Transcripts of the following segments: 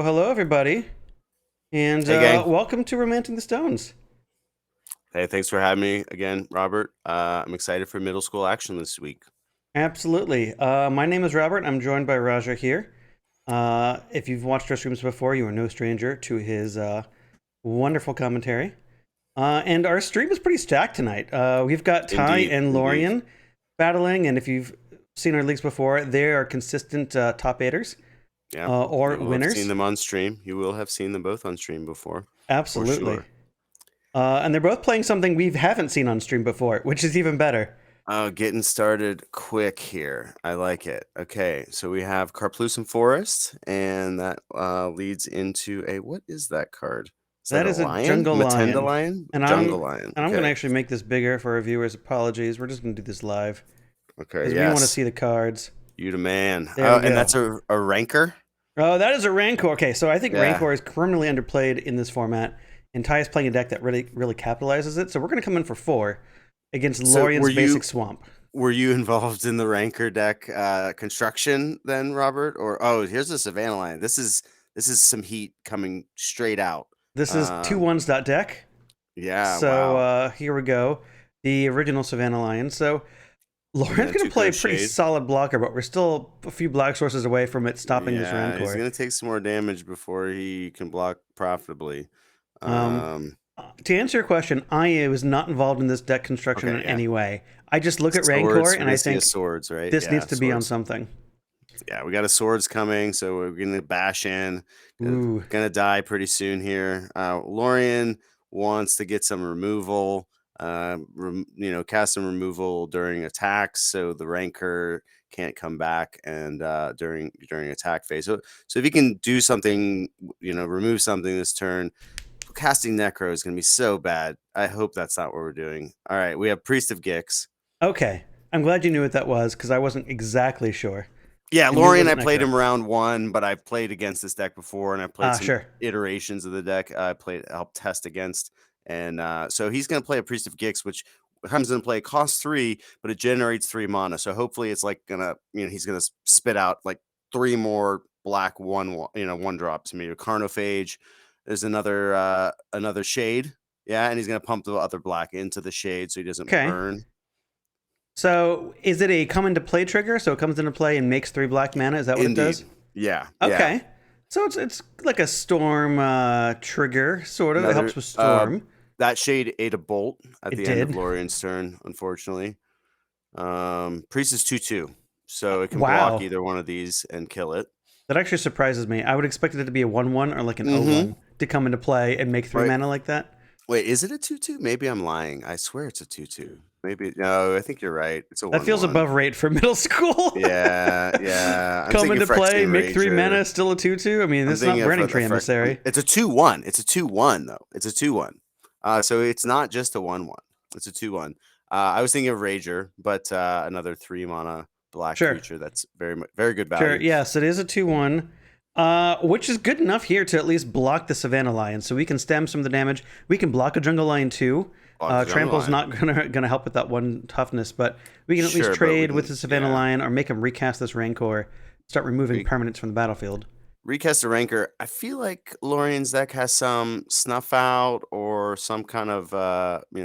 Hello, everybody, and Hey, gang. welcome to Romancing the Stones. Hey, thanks for having me again, Robert. I'm excited for middle school action this week. Absolutely. My name is Robert. I'm joined by Raja here. If you've watched our streams before, you are no stranger to his wonderful commentary. And our stream is pretty stacked tonight. We've got Ty Indeed, and indeed. Lorian battling, and if you've seen our leagues before, they are consistent top eighters Yeah, or you will have seen winners. them on stream. You will have seen them both on stream before, for Absolutely. sure. And they're both playing something we haven't seen on stream before, which is even better. Getting started quick here. I like it. Okay, so we have Carplusum Forest, and that leads into a what is that card? Is that That a is a lion? jungle Matenda lion. lion? And Jungle lion. I'm going to Okay. actually make this bigger for our viewers. Apologies. We're just going to do this live Okay. because we want to Yes. see the cards. You the man. There we And go. that's a ranker. Oh, that is a Rancor. Okay, so I think Yeah. Rancor is criminally underplayed in this format, and Ty is playing a deck that really capitalizes it. So we're going to come in for 4 against So Lorian's were you basic swamp. were you involved in the ranker deck construction then, Robert? Or here's the Savannah line. This is some heat coming straight out. This is two ones dot deck. Yeah, So wow. here we go. The original Savannah Lion. So Lauren's Yeah, going to play a pretty Shade. solid blocker, but we're still a few black sources away from it stopping this Yeah, he's Rancor. gonna take some more damage before he can block profitably. To answer your question, I was not involved in this deck construction Okay, in yeah. any way. I just look at Swords, Rancor we're and gonna I see a think swords, right? this Yeah, needs to be on swords. something. Yeah, we got a swords coming, so we're gonna bash in. Ooh. Gonna die pretty soon here. Lorian wants to get some removal. Cast some removal during attacks, so the rancor can't come back and during attack phase. So if you can do something, remove something this turn, casting necro is gonna be so bad. I hope that's not what we're doing. All right, we have Priest of Gix. Okay. I'm glad you knew what that was because I wasn't exactly sure. Yeah, I knew it Lorian, I wasn't played Necro. him round 1, but I've played against this deck before, and I played some Sure. iterations of the deck I helped test against. And so he's going to play a Priest of Gix, which comes into play, costs 3, but it generates 3 mana. So hopefully it's like he's going to spit out like 3 more black one drops to me. Carnophage. There's another shade. Yeah, and he's going to pump the other black into the shade so he doesn't burn. So is it a come into play trigger? So it comes into play and makes 3 black mana? Is that what Indeed. it does? Yeah. Okay. Yeah. So it's like a storm trigger, sort of. It helps with storm. That shade ate a bolt at the end of did. Lorian's turn, unfortunately. Priest is 2/2, so it can Wow. block either one of these and kill it. That actually surprises me. I would expect it to be a 1/1 or like an 0/1 to come into play and make 3 mana like that. Wait, is it a 2/2? Maybe I'm lying. I swear it's a 2/2. Maybe no. I think you're right. It's a 1/1. That feels above rate for middle school. Yeah. Come into play, make 3 mana, still a 2/2. I mean, this is not Burning Tree Emissary. It's a 2/1. It's a 2/1 though. It's a 2/1. So it's not just a 1/1. It's a 2/1. I was thinking of Rager, but another 3 mana black creature that's very good value. Sure. Yes, it is a 2/1. Which is good enough here to at least block the Savannah Lion, so we can stem some of the damage. We can block a Jungle Lion too. Trample's not gonna help with that 1 toughness, but we can at least trade with the Savannah Lion or make him recast this Rancor, start removing permanents from the battlefield. Recast a Rancor. I feel like Lorian's deck has some Snuff Out or some kind of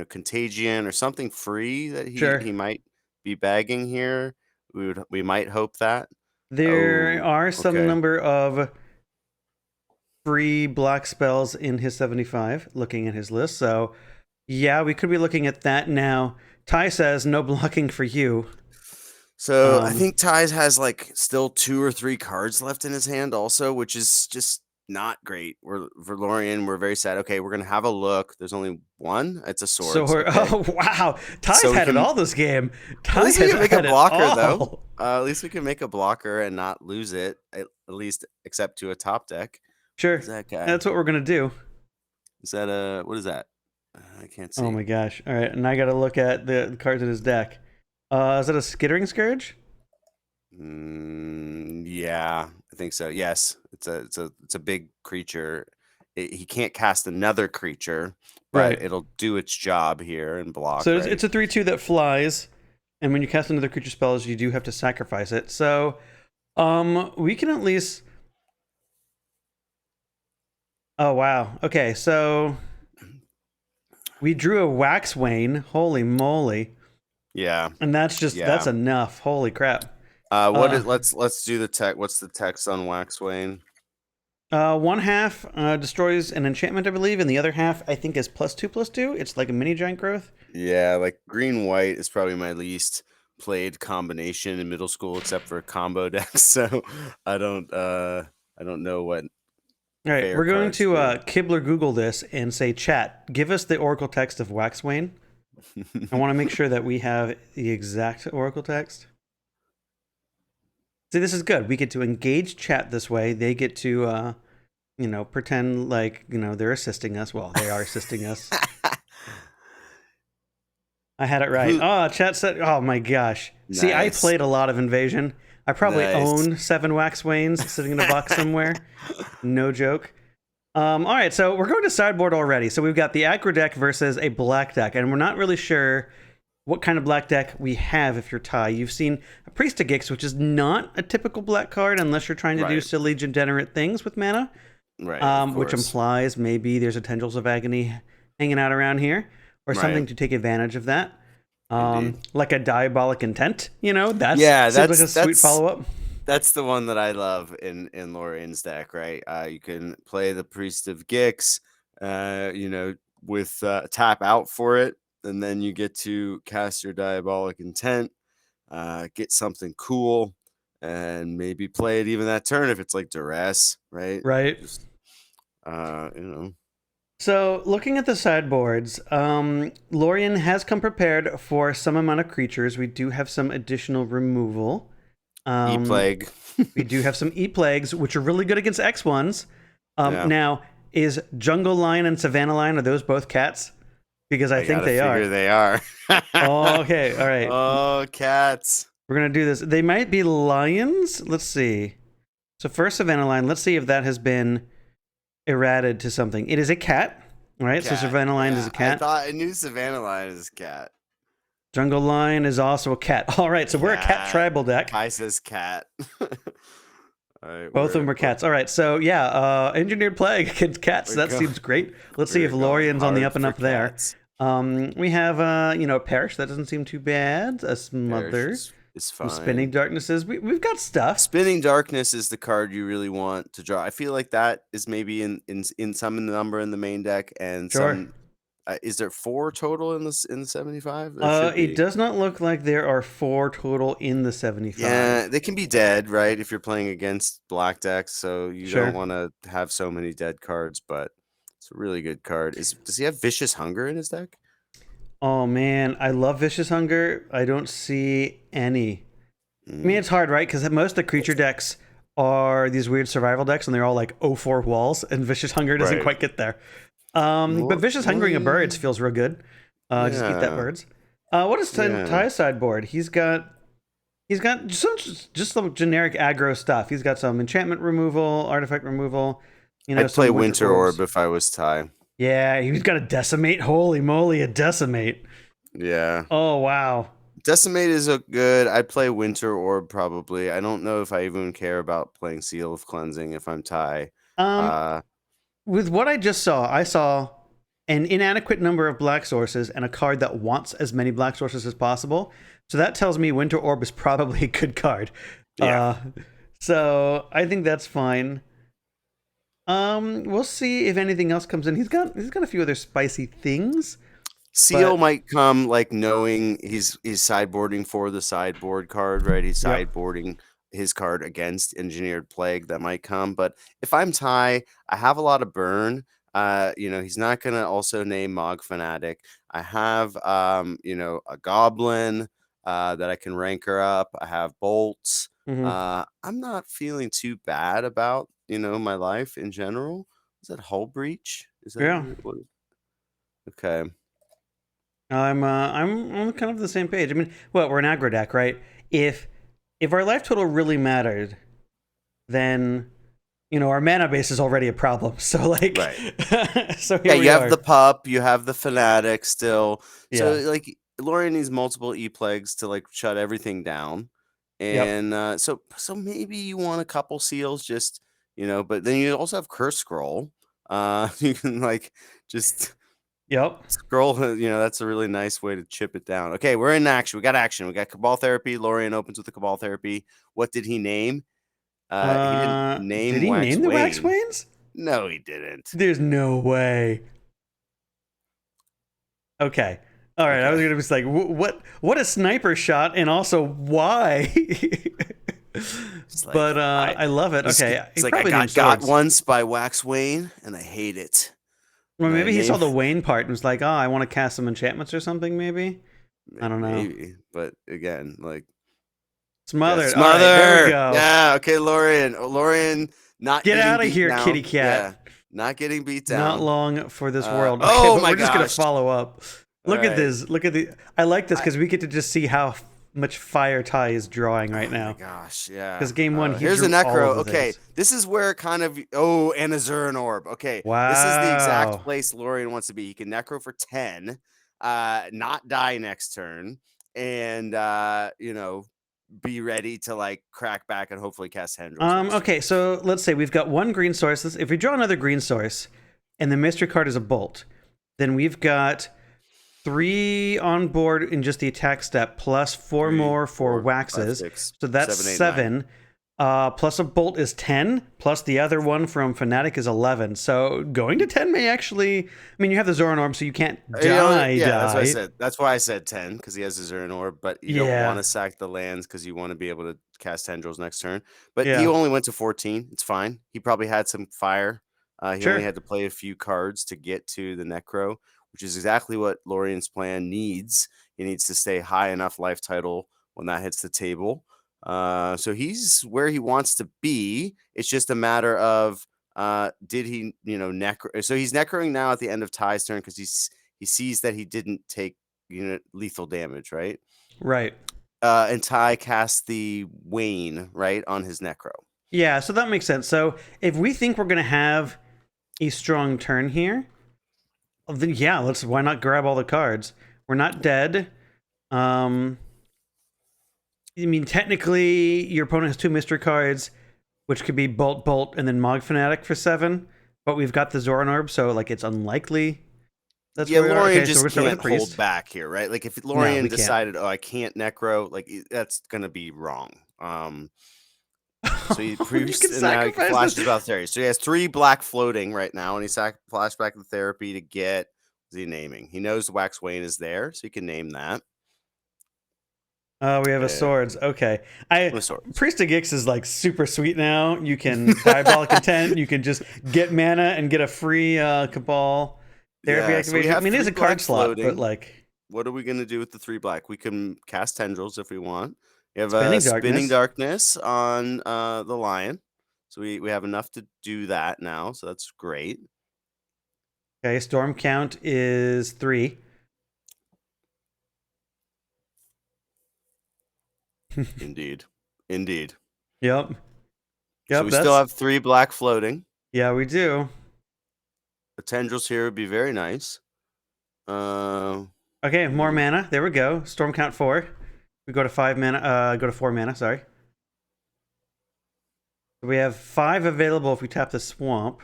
Contagion or something free that he might be bagging here. We might hope that. There are some number of free black spells in his 75, looking at his list. So, yeah, we could be looking at that now. Ty says no blocking for you. So I think Ty's has like still 2 or 3 cards left in his hand also, which is just not great. For Lorian, we're very sad. Okay, we're going to have a look. There's only 1. It's a sword. Oh, wow. Ty's had it all this game. At least we can make a blocker, though. At least we can make a blocker and not lose it, at least except to a top deck. Sure. That guy? That's what we're going to do. Is that what is that? I can't see. Oh, my gosh. All right, and I got to look at the cards in his deck. Is that a Skittering Scourge? Yeah, I think so. Yes, it's a big creature. He can't cast another creature, but it'll do its job here and block. So it's a 3/2 that flies, and when you cast another creature spells, you do have to sacrifice it. So, we can at least Oh wow. Okay, so we drew a Waxwane. Holy moly! Yeah, And that's yeah. enough. Holy crap. What Uh, is let's do the tech. What's the text on Waxwane? one half destroys an enchantment, I believe, and the other half I think is +2/+2. It's like a mini giant growth. Yeah, like green white is probably my least played combination in middle school, except for combo decks. So I don't uh I don't know what All right, fair we're going cards to do. Kibler Google this and say, chat, give us the Oracle text of Waxwane. I want to make sure that we have the exact Oracle text. See, this is good. We get to engage chat this way. They get to, pretend like, they're assisting us. Well, they are assisting us. I had it right. Who Oh, chat said, oh my gosh. See, I nice. played a lot of Invasion. I probably Nice. own 7 Waxwanes sitting in a box somewhere. No joke. All right, so we're going to sideboard already. So we've got the Aggro deck versus a black deck, and we're not really sure what kind of black deck we have if you're Ty. You've seen a Priest of Gix, which is not a typical black card unless you're trying to do Right. silly degenerate things with mana, Right, of which course. implies maybe there's a Tendrils of Agony hanging out around here or something Right. to take advantage of that. Indeed. Like a Diabolic Intent, that Yeah, seems like a sweet follow-up. that's the one that I love in Lorian's deck, right? You can play the Priest of Gix, with tap out for it, and then you get to cast your Diabolic Intent, get something cool, and maybe play it even that turn if it's like duress, right? Right. Just uh, you know, So, looking at the sideboards, Lorien has come prepared for some amount of creatures. We do have some additional removal. E-Plague. We do have some E-Plagues, which are really good against X1s. Yeah. Now, is Jungle Lion and Savannah Lion, are those both cats? Because I think gotta they figure are. they are. Oh, okay, all right. Oh, cats. We're going to do this. They might be lions. Let's see. So, first Savannah Lion, let's see if that has been errated to something. It is a cat, right? So, Cat. Savannah Lion is a cat. I knew Savannah Lion is a cat. Jungle Lion is also a cat. All right, so we're a cat tribal deck. Kai says cat. All right, Both of them are cats. All right, so yeah, Engineered Plague against cats. That seems great. Let's see if Lorien's on the up and up there. We have, Perish. That doesn't seem too bad. A Smother. Is fine. Some Spinning Darknesses. We've got stuff. Spinning Darkness is the card you really want to draw. I feel like that is maybe in some number in the main deck, and Sure. some. Is there 4 total in the 75? It does not look like there are 4 total in the 75. Yeah, they can be dead, right? If you're playing against black decks, so you Sure. don't want to have so many dead cards, but it's a really good card. Does he have Vicious Hunger in his deck? Oh man, I love Vicious Hunger. I don't see any. I mean, it's hard, right? Because most of the creature decks are these weird survival decks, and they're all like 0/4 walls, and Vicious Hunger doesn't quite get there. But Vicious Hungering of Birds feels real good. Just eat that birds. What is Ty's sideboard? He's got some generic aggro stuff. He's got some enchantment removal, artifact removal. I'd play Winter Orb if I was Ty. Yeah, he's got a Decimate. Holy moly, a Decimate. Yeah. Oh wow. Decimate is a good. I'd play Winter Orb probably. I don't know if I even care about playing Seal of Cleansing if I'm Ty. With what I just saw, I saw an inadequate number of black sources and a card that wants as many black sources as possible. So that tells me Winter Orb is probably a good card. Yeah. So I think that's fine. We'll see if anything else comes in. He's got a few other spicy things. Seal might come like knowing he's sideboarding for the sideboard card, right? He's sideboarding his card against Engineered Plague. That might come. But if I'm Ty, I have a lot of burn. He's not gonna also name Mog Fanatic. I have a Goblin that I can rancor up. I have bolts. I'm not feeling too bad about my life in general. Is that Hull Breach? Is that what? Okay. I'm kind of the same page. I mean, well, we're an aggro deck, right? If our life total really mattered, then our mana base is already a problem. So like, so here you have the pup, you have the fanatic still. So like, Lorien needs multiple E-Plagues to like shut everything down, and so maybe you want a couple seals, just but then you also have Curse Scroll. You can like just Yep. scroll. That's a really nice way to chip it down. Okay, we're in action. We got action. We got Cabal Therapy. Lorien opens with the Cabal Therapy. What did he name? He didn't Did name he Wax name the Wax Wayne. Wains? No, he didn't. There's no way. Okay. All right. I was Okay. gonna be like, what a sniper shot, and also why? It's like But I love it. Okay. It's He like I probably named got swords. once by Wax Wayne, and I hate it. Well, And I maybe he saw name the Wayne part and was like, oh, I want to cast some enchantments or something. Maybe. I don't know. maybe, but again, like Smothered. All right. There we smother. go. Yeah. Okay, Lorien. Lorien not Get getting out of beat here, kitty down. cat. Yeah, not getting beat Not down. long for this world. Okay, Oh but my we're just gonna gosh. follow up. All Look at right. this. Look at the. I like this because we get to just see how much fire Ty is drawing right Oh my now. gosh, yeah. Because game one, he Here's a drew all Necro. of the Okay, things. this is where kind of and a Zurin Orb. Okay, this is the exact Wow. place Lorien wants to be. He can Necro for 10, not die next turn, and be ready to like crack back and hopefully cast Tendrils next turn. Okay, so let's say we've got one green source. If we draw another green source, and the mystery card is a bolt, then we've got 3 on board in just the attack step, plus 4 Three, more for 4, 5, waxes. 6, So that's 7, 8, 7. Plus a bolt is 10. Plus the other one from Fnatic is 11. So going to 10 may actually. I mean, you have the Zoran Orb, so you can't die. That's what I said. That's why I said 10 because he has his Zurin Orb, but you don't want Yeah. to sack the lands because you want to be able to cast Tendrils next turn. But he Yeah. only went to 14. It's fine. He probably had some fire. He Sure. only had to play a few cards to get to the Necro, which is exactly what Lorien's plan needs. He needs to stay high enough life title when that hits the table. So he's where he wants to be. It's just a matter of did he, necro? So he's necroing now at the end of Ty's turn because he sees that he didn't take lethal damage, right? Right. And Ty casts the Wayne right on his necro. Yeah, so that makes sense. So if we think we're going to have a strong turn here, then yeah, why not grab all the cards? We're not dead. I mean, technically, your opponent has 2 mystery cards, which could be Bolt, Bolt, and then Mog Fanatic for 7. But we've got the Zoran Orb, so like it's unlikely. That's where we are. Lorien Okay, so just we're starting with can't the priest. hold back here, right? Like if No, Lorien we can't. decided, oh, I can't necro, like that's gonna be wrong. So he priest can and now he sacrifice flashes this. about therapy. So he has 3 black floating right now, and he flashed back the therapy to get the naming. He knows Wax Wayne is there, so he can name that. We have a swords. Okay. Swords. Priest of Gix is like super sweet now. You can Diabolic Intent. You can just get mana and get a free Cabal therapy Yeah, so we activation. I have mean, it is 3 a card black slot, but floating. like What are we gonna do with the 3 black? We can cast Tendrils if we want. We have Spinning a Spinning Darkness. Darkness on the Lion. So we have enough to do that now, so that's great. Okay, Storm count is 3. Indeed. Indeed. Yep. So we still have 3 black floating. Yeah, we do. The Tendrils here would be very nice. Okay, more mana. There we go. Storm count 4. We go to 5 mana. Go to 4 mana. Sorry. We have 5 available if we tap the swamp.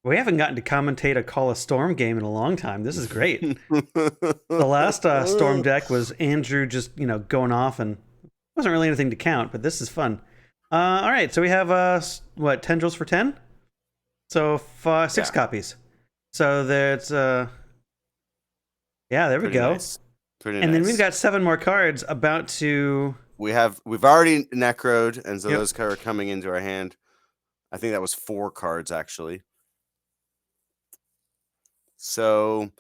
We haven't gotten to commentate a Call a Storm game in a long time. This is great. The last Storm deck was Andrew just going off, and wasn't really anything to count, but this is fun. All right, so we have what, Tendrils for 10? So 6 copies. So there's yeah, there we go. Nice. Pretty and nice. then we've got 7 more cards about to. We've already necroed, and so those cards are coming into our hand. I think that was 4 cards actually. So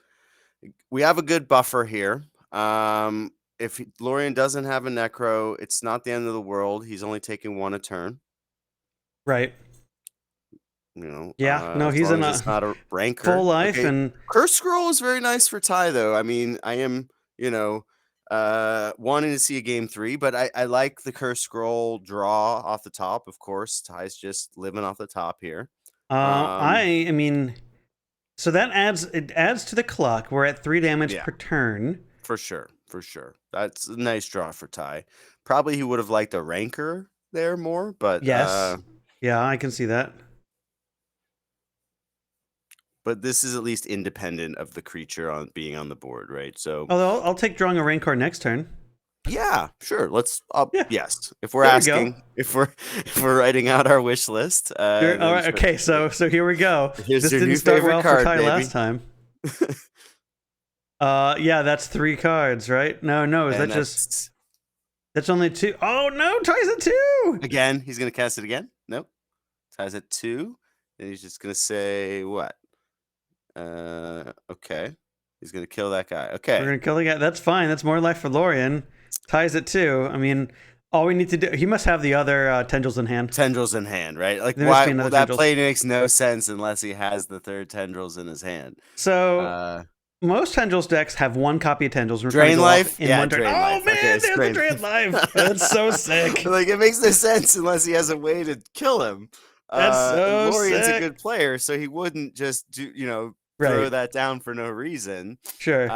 we have a good buffer here. If Lorien doesn't have a necro, it's not the end of the world. He's only taking 1 a turn. Right. Yeah, no, he's in it's not a ranker. Full life. Okay. And Curse Scroll is very nice for Ty, though. I mean, I am, wanting to see a game 3, but I like the Curse Scroll draw off the top. Of course, Ty's just living off the top here. I mean, so that adds to the clock. We're at 3 damage per turn. For sure. That's a nice draw for Ty. Probably he would have liked a ranker, there more, but Yes. Yeah, I can see that. but this is at least independent of the creature on being on the board, right? So Although I'll take drawing a rain card next turn. yeah, sure. Let's Yeah, yes. If we're there we go. asking, if we're if we're writing out our wish list, Sure. All then right. sure. Okay. So here we go. Here's This your didn't new start favorite well for card, Ty baby. last time. Yeah, that's 3 cards, right? No, is And that just that's only 2? Oh no, Ty's at 2. again, he's gonna cast it again. Nope. Ties at 2. And he's just gonna say what? Okay. He's gonna kill that guy. We're Okay. gonna kill the guy. That's fine. That's more life for Lorien. Ty's at 2. I mean, all we need to do. He must have the other tendrils in hand. Tendrils in hand, right? Like There must why? be Well, another that tendrils. play makes no sense unless he has the third tendrils in his hand. So most tendrils decks have 1 copy of tendrils. Drain life? In Yeah, one turn. drain Oh life. man, Okay, there's the drain life. That's so sick. Like it makes no sense unless he has a way to kill him. That's so Lorien's sick. a good player, so he wouldn't just do throw that down for no reason. Sure.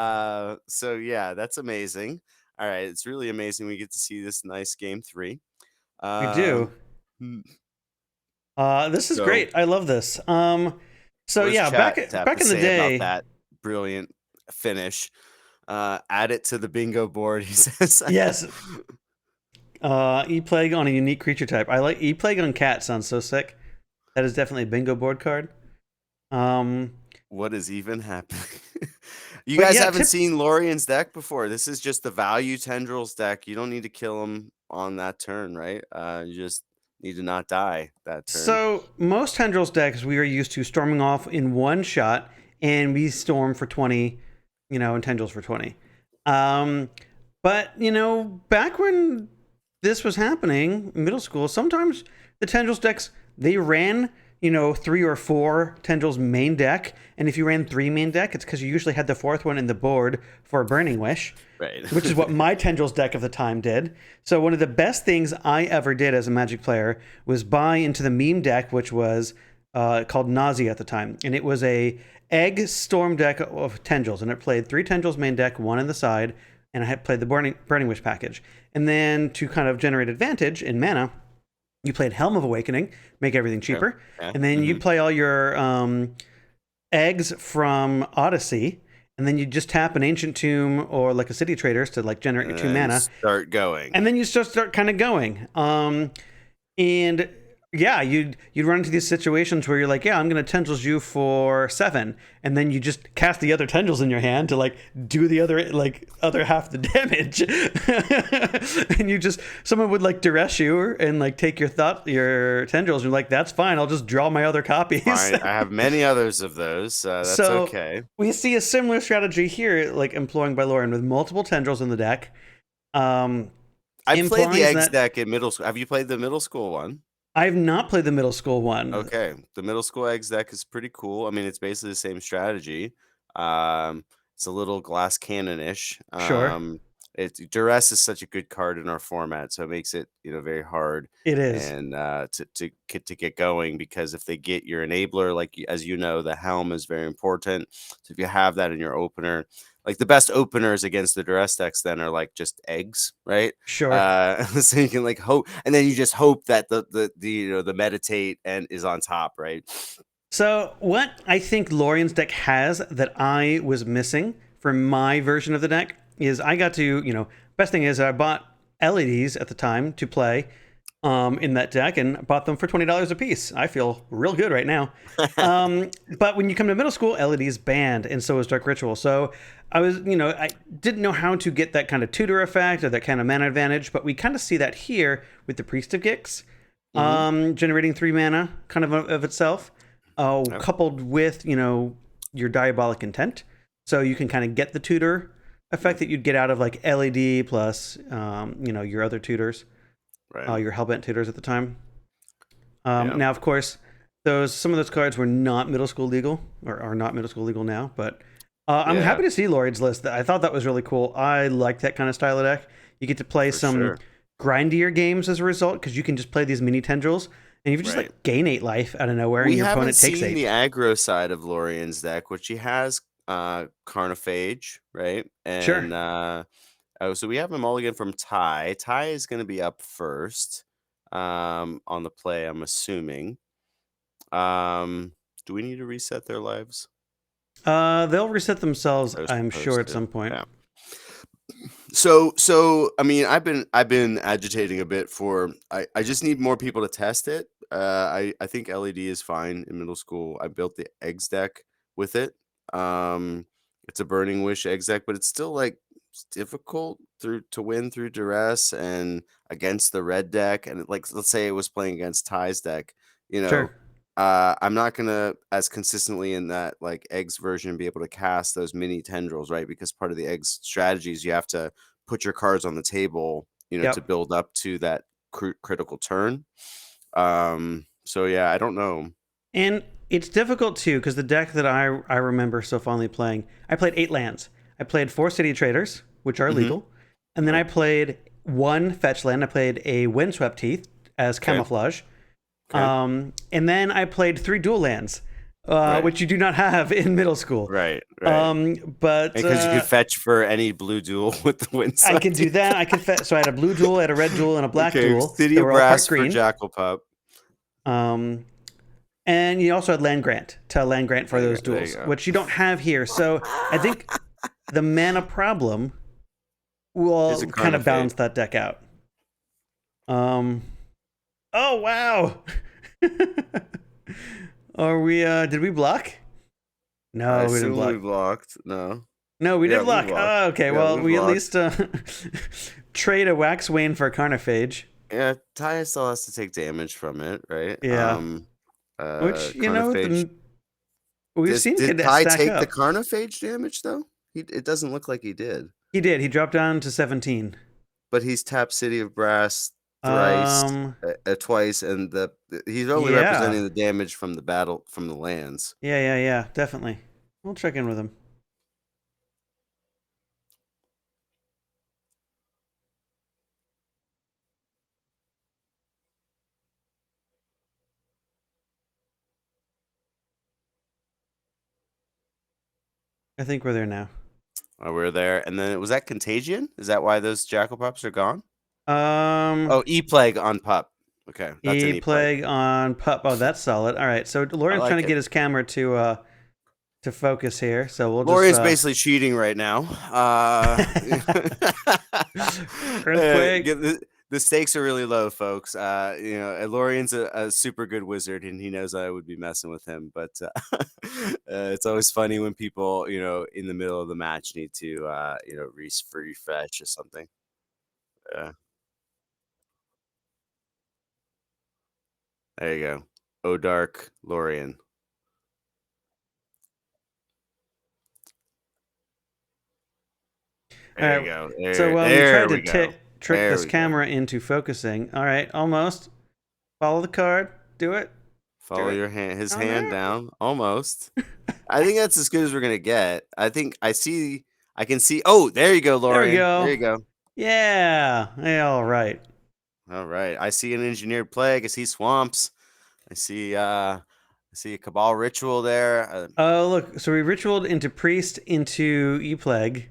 So yeah, that's amazing. All right, it's really amazing. We get to see this nice game 3. We do. This is great. I love this. So yeah, back in the day, about that brilliant finish. Add it to the bingo board. He says. Yes. E-Plague on a unique creature type. I like E-Plague on cat. Sounds so sick. That is definitely a bingo board card. What is even happening? You guys haven't seen Lorien's deck before. This is just the value tendrils deck. You don't need to kill him on that turn, right? You just need to not die that turn. So most tendrils decks we are used to storming off in one shot, and we storm for 20, and tendrils for 20. But back when this was happening in middle school, sometimes the tendrils decks they ran 3 or 4 tendrils main deck, and if you ran 3 main deck, it's because you usually had the 4th one in the board for a Burning Wish, right? Which is what my tendrils deck of the time did. So one of the best things I ever did as a Magic player was buy into the meme deck, which was called Nausea at the time, and it was a egg storm deck of tendrils, and it played 3 tendrils main deck, 1 in the side, and I had played the Burning Wish package, and then to kind of generate advantage in mana, you played Helm of Awakening, make everything cheaper. Yeah. And then you'd play all your eggs from Odyssey. And then you just tap an Ancient Tomb or like a City Traders to like generate your 2 mana. Start going. And then you start kind of going. And yeah, you'd run into these situations where you're like, yeah, I'm going to tendrils you for 7, and then you just cast the other tendrils in your hand to like do the other half the damage, and someone would like duress you and like take your tendrils. And you're like, that's fine, I'll just draw my other copies. Fine. I have many others of those. That's okay. We see a similar strategy here, like employing by Lorien with multiple tendrils in the deck. I played the eggs deck in middle school. Have you played the middle school one? I have not played the middle school one. Okay. The middle school eggs deck is pretty cool. I mean, it's basically the same strategy. It's a little glass cannon-ish. Sure. Duress is such a good card in our format, so it makes it very hard. It is. And to get going, because if they get your enabler, like as you know, the helm is very important. So if you have that in your opener, like the best openers against the duress decks then are like just eggs, right? Sure. So you can like hope, and then you just hope that the meditate and is on top, right? So what I think Lorien's deck has that I was missing for my version of the deck is I got to, best thing is I bought LEDs at the time to play in that deck, and bought them for $20 a piece. I feel real good right now. But when you come to middle school, LEDs banned, and so is Dark Ritual. So I was, I didn't know how to get that kind of tutor effect or that kind of mana advantage, but we kind of see that here with the Priest of Gix, generating 3 mana kind of itself, coupled with, your Diabolic Intent. So you can kind of get the tutor effect that you'd get out of like LED plus, your other tutors. Right. Your Hellbent tutors at the time. Now, of course, some of those cards were not middle school legal, or are not middle school legal now. But I'm happy to see Lorien's list. I thought that was really cool. I like that kind of style of deck. You get to play some grindier games as a result, because you can just play these mini tendrils, and you just like gain 8 life out of nowhere, and your opponent takes 8. We haven't seen the aggro side of Lorien's deck, which he has Carnophage, right? And, sure. So we have a mulligan from Ty. Ty is going to be up first on the play, I'm assuming. Do we need to reset their lives? They'll reset themselves, I'm sure, Supposed at to. some point. Yeah. So I mean, I've been agitating a bit for. I just need more people to test it. I think LED is fine in middle school. I built the eggs deck with it. It's a Burning Wish eggs deck, but it's still like it's difficult to win through duress and against the red deck. And like, let's say it was playing against Ty's deck, you know. Sure. I'm not gonna as consistently in that like eggs version be able to cast those mini tendrils, right? Because part of the eggs strategies you have to put your cards on the table, to Yep. build up to that critical turn. So yeah, I don't know. And it's difficult too because the deck that I remember so fondly playing, I played 8 lands. I played 4 city traders, which are legal, and then I played 1 fetch land. I played a Windswept Heath as camouflage. Okay. And then I played 3 dual lands, Right. which you do not have in middle school. Right. But because you could fetch for any blue duel with the wind. I can do that. I could so I had a blue duel, I had a red duel, and a black duel. City They of were all part Brass for green. Jackal Pup. And you also had land grant for those duels, which you don't have here. So I think the mana problem will kind of balance that deck out. Oh wow. Are we did we block? No, we didn't block. We blocked. No, we did block. Oh, okay. Yeah, well, we at least trade a Waxwayne for a Carnophage. Yeah, Ty still has to take damage from it, right? Yeah. Which, we've seen did Ty take the Carnophage damage though? It doesn't look like he did. He did. He dropped down to 17. But he's tapped City of Brass thrice, twice, and he's only representing the damage from the battle from the lands. Yeah, definitely. We'll check in with him. I think we're there now. Oh, we're there. And then was that Contagion? Is that why those Jackal Pups are gone? E-Plague on Pup. Okay. That's E-Plague on Pup. Oh, that's solid. All right. So Lorian's trying to get his camera to focus here. So we'll Lorian's basically cheating right now. Earthquake. The stakes are really low, folks. Lorian's a super good wizard, and he knows I would be messing with him. But it's always funny when people, in the middle of the match need to, refresh or something. Yeah. There you go. Odark Lorian. There you go. So we tried to trick this camera into focusing. All right, almost. Follow the card. Do it. Follow your hand. His hand down. Almost. I think that's as good as we're gonna get. I think I can see. Oh, there you go, Lorian. There you go. Yeah. All right. All right. I see an engineered plague. I see swamps. I see a Cabal ritual there. Oh, look. So we ritualed into priest into E-Plague.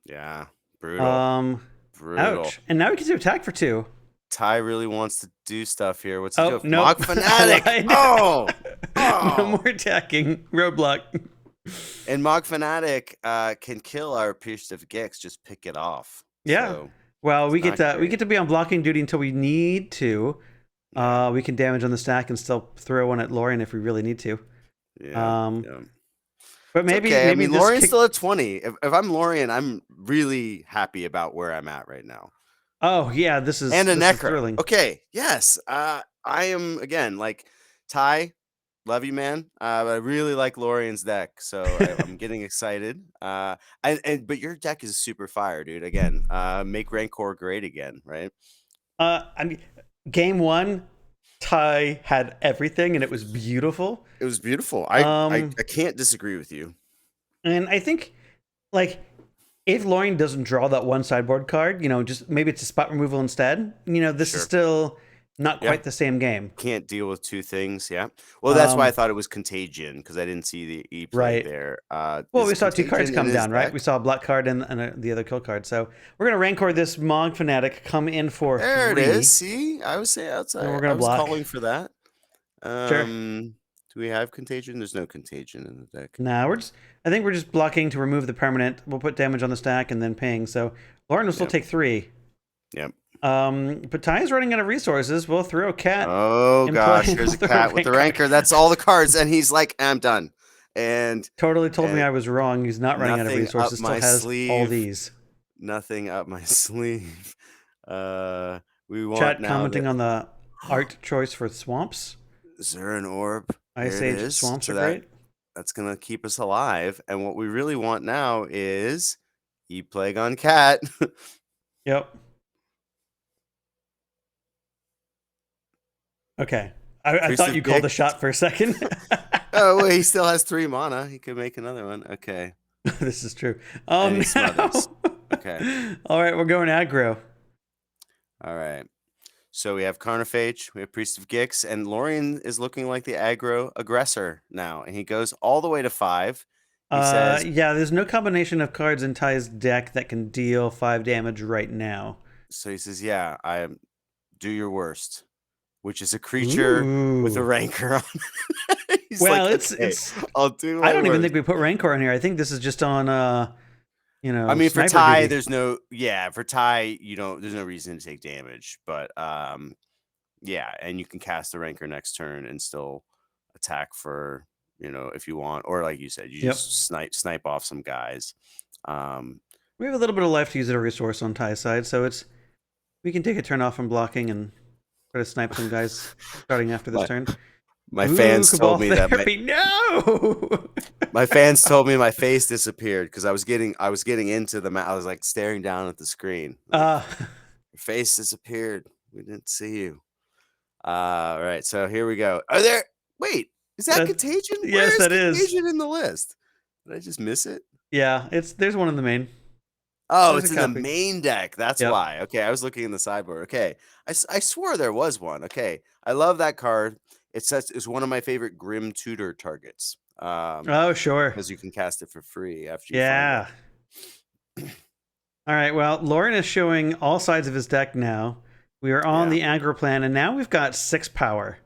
Yeah. Brutal. Brutal. Ouch. And now we get to attack for 2. Ty really wants to do stuff here. What's he doing? No. Mog Fanatic. Oh! No more attacking. Roadblock. And Mog Fanatic can kill our Appreciative Gix. Just pick it off. Yeah. So well, we get to be on blocking duty until we need to. We can damage on the stack and still throw one at Lorian if we really need to. Yeah. But maybe okay. Maybe Lorian's still at 20. If I'm Lorian, I'm really happy about where I'm at right now. Oh yeah, this is thrilling. Okay, yes. I am again like Ty. Love you, man. But I really like Lorian's deck, so I'm getting excited. But your deck is super fire, dude. Again, make Rancor great again, right? I mean, game 1, Ty had everything, and it was beautiful. It was beautiful. I can't disagree with you. And I think, like, if Lorian doesn't draw that one sideboard card, just maybe it's a spot removal instead. This is still not quite the same game. Can't deal with 2 things. Yeah. Well, that's why I thought it was Contagion, because I didn't see the E-Play there. Well, we saw 2 cards come down, right? We saw a black card and the other kill card. So we're going to Rancor this Mog Fanatic, come in for 3. There it is. See? I was saying outside. And we're going to block. I was calling for that. Sure. Do Do we have contagion? There's no contagion in the deck. Nah, I think we're just blocking to remove the permanent. We'll put damage on the stack and then ping. So Lauren will still take 3. Yep. But Ty's running out of resources. We'll throw a cat. Oh gosh, there's a cat with the Ranker. That's all the cards, and he's like, I'm done. And totally told me I was wrong. He's not running out of resources. Still has all these. Nothing up my sleeve. We want chat commenting on the art choice for swamps. Zuran Orb. Ice Age swamps are great. That's gonna keep us alive. And what we really want now is Plague on Cat. Yep. Okay. I thought you called the shot for a second. Oh, well, he still has 3 mana. He could make another one. Okay. This is true. No. Okay. All right, we're going aggro. All right. So we have Carnophage, we have Priest of Gix, and Lorien is looking like the aggro aggressor now, and he goes all the way to 5. He says, yeah, there's no combination of cards in Ty's deck that can deal 5 damage right now. So he says, yeah, do your worst, which is a creature with a Rancor on it. Well, like, it's I'll do I don't even think we put Rancor in here. I think this is just on I mean, for Ty, there's no for Ty, there's no reason to take damage, but yeah, and you can cast the Rancor next turn and still attack for, if you want, or like you said, you just snipe off some guys. We have a little bit of life to use as a resource on Ty's side, so we can take a turn off from blocking and try to snipe some guys starting after this turn. My fans told me that my fans told me my face disappeared because I was getting into the map. I was like staring down at the screen. Your face disappeared. We didn't see you. All right, so here we go. Wait, is that Contagion? Yes, that is Contagion in the list. Did I just miss it? Yeah, there's one in the main. Oh, it's in the main deck. That's why. Okay, I was looking in the sideboard. Okay, I swore there was one. Okay, I love that card. It's one of my favorite Grim Tutor targets. Oh, sure. Because you can cast it for free after you find it. All right, well, Lauren is showing all sides of his deck now. We are on the aggro plan, and now we've got 6 power.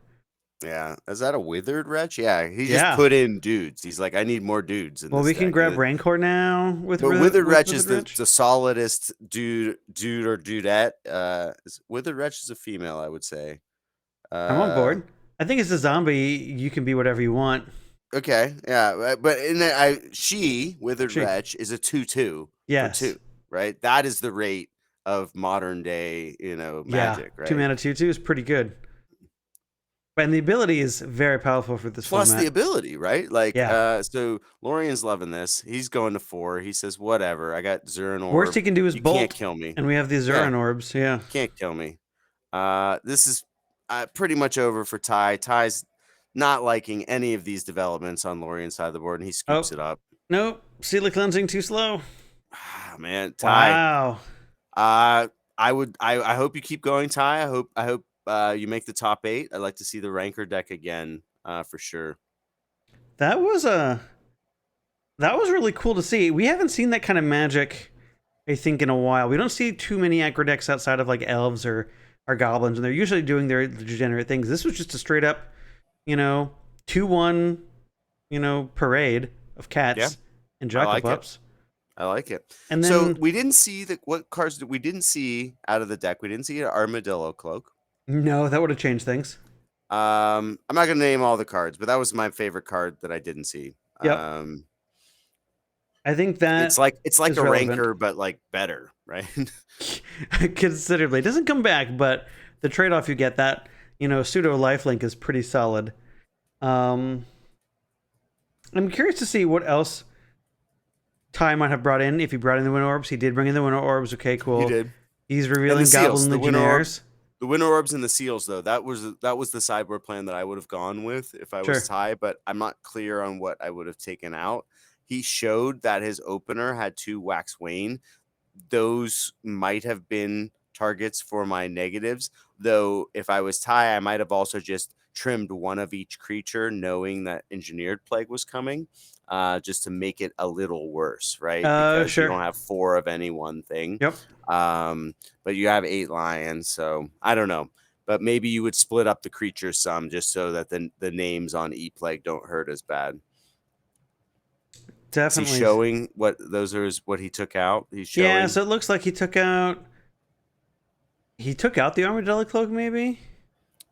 Yeah. Is that a Withered Wretch? Yeah, he just put in dudes. He's like, I need more dudes. Well, we can grab Rancor now. But Withered Wretch is the solidest dude or dudette. Withered Wretch is a female, I would say. I'm on board. I think it's a zombie. You can be whatever you want. Okay, yeah, but Withered Wretch is a 2/2. Yes. For 2, right? That is the rate of modern day, magic, right? 2 mana 2/2 is pretty good. And the ability is very powerful for this Plus format. The ability, right? Like, so Lorien's loving this. He's going to 4. He says, whatever. I got Zuran Orb. Worst he can do is bolt. You can't kill me. And we have these Zuran Orbs, Can't kill me. This is pretty much over for Ty. Ty's not liking any of these developments on Lorien's side of the board, and he scoops it up. Nope. Sealy Cleansing too slow. Man, Ty. Wow. I hope you keep going, Ty. I hope you make the top 8. I'd like to see the Rancor deck again, for sure. That was really cool to see. We haven't seen that kind of magic, I think, in a while. We don't see too many aggro decks outside of like elves or goblins, and they're usually doing their degenerate things. This was just a straight up, 2/1, parade of cats and jackal pups. I like it. And then, so we didn't see what cards we didn't see out of the deck. We didn't see an Armadillo Cloak. No, that would have changed things. I'm not gonna name all the cards, but that was my favorite card that I didn't see. Yep. I think that it's like a Rancor, but like better, right? Considerably. It doesn't come back, but the trade-off you get, that pseudo lifelink, is pretty solid. I'm curious to see what else Ty might have brought in. If he brought in the Winter Orbs, he did bring in the Winter Orbs. Okay, cool. He did. He's revealing Goblin Legionnaires. The Winter Orbs and the Seals, though, that was the sideboard plan that I would have gone with if I was Ty, but I'm not clear on what I would have taken out. He showed that his opener had 2 Wax Wayne. Those might have been targets for my negatives, though if I was Ty, I might have also just trimmed one of each creature, knowing that Engineered Plague was coming, just to make it a little worse, right? Because you don't have 4 of any one thing. Yep. But you have 8 lions, so I don't know. but maybe you would split up the creatures some just so that the names on E-Plague don't hurt as bad. Definitely. Is he showing what those are? What he took out? He's showing. Yeah, so it looks like he took out the Armadillo Cloak, maybe.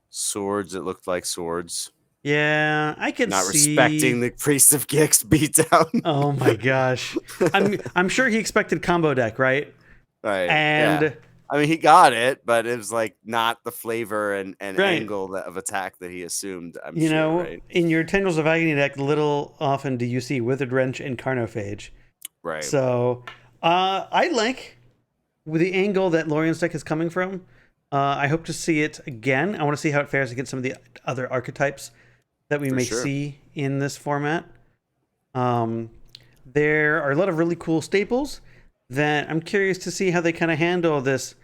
Swords. It looked like swords. Yeah, I can Not see. respecting the Priest of Gix beatdown. Oh my gosh, I'm sure he expected combo deck, right? Right. And yeah. I mean, he got it, but it was like not the flavor and Right. angle of attack that he assumed. you sure, know, right? in your Tendrils of Agony deck, little often do you see Withered Wrench and Carnophage. Right. So, I like the angle that Lorien's deck is coming from. I hope to see it again. I want to see how it fares against some of the other archetypes that we may see in this format. There are a lot of really cool staples that I'm curious to see how they kind of handle this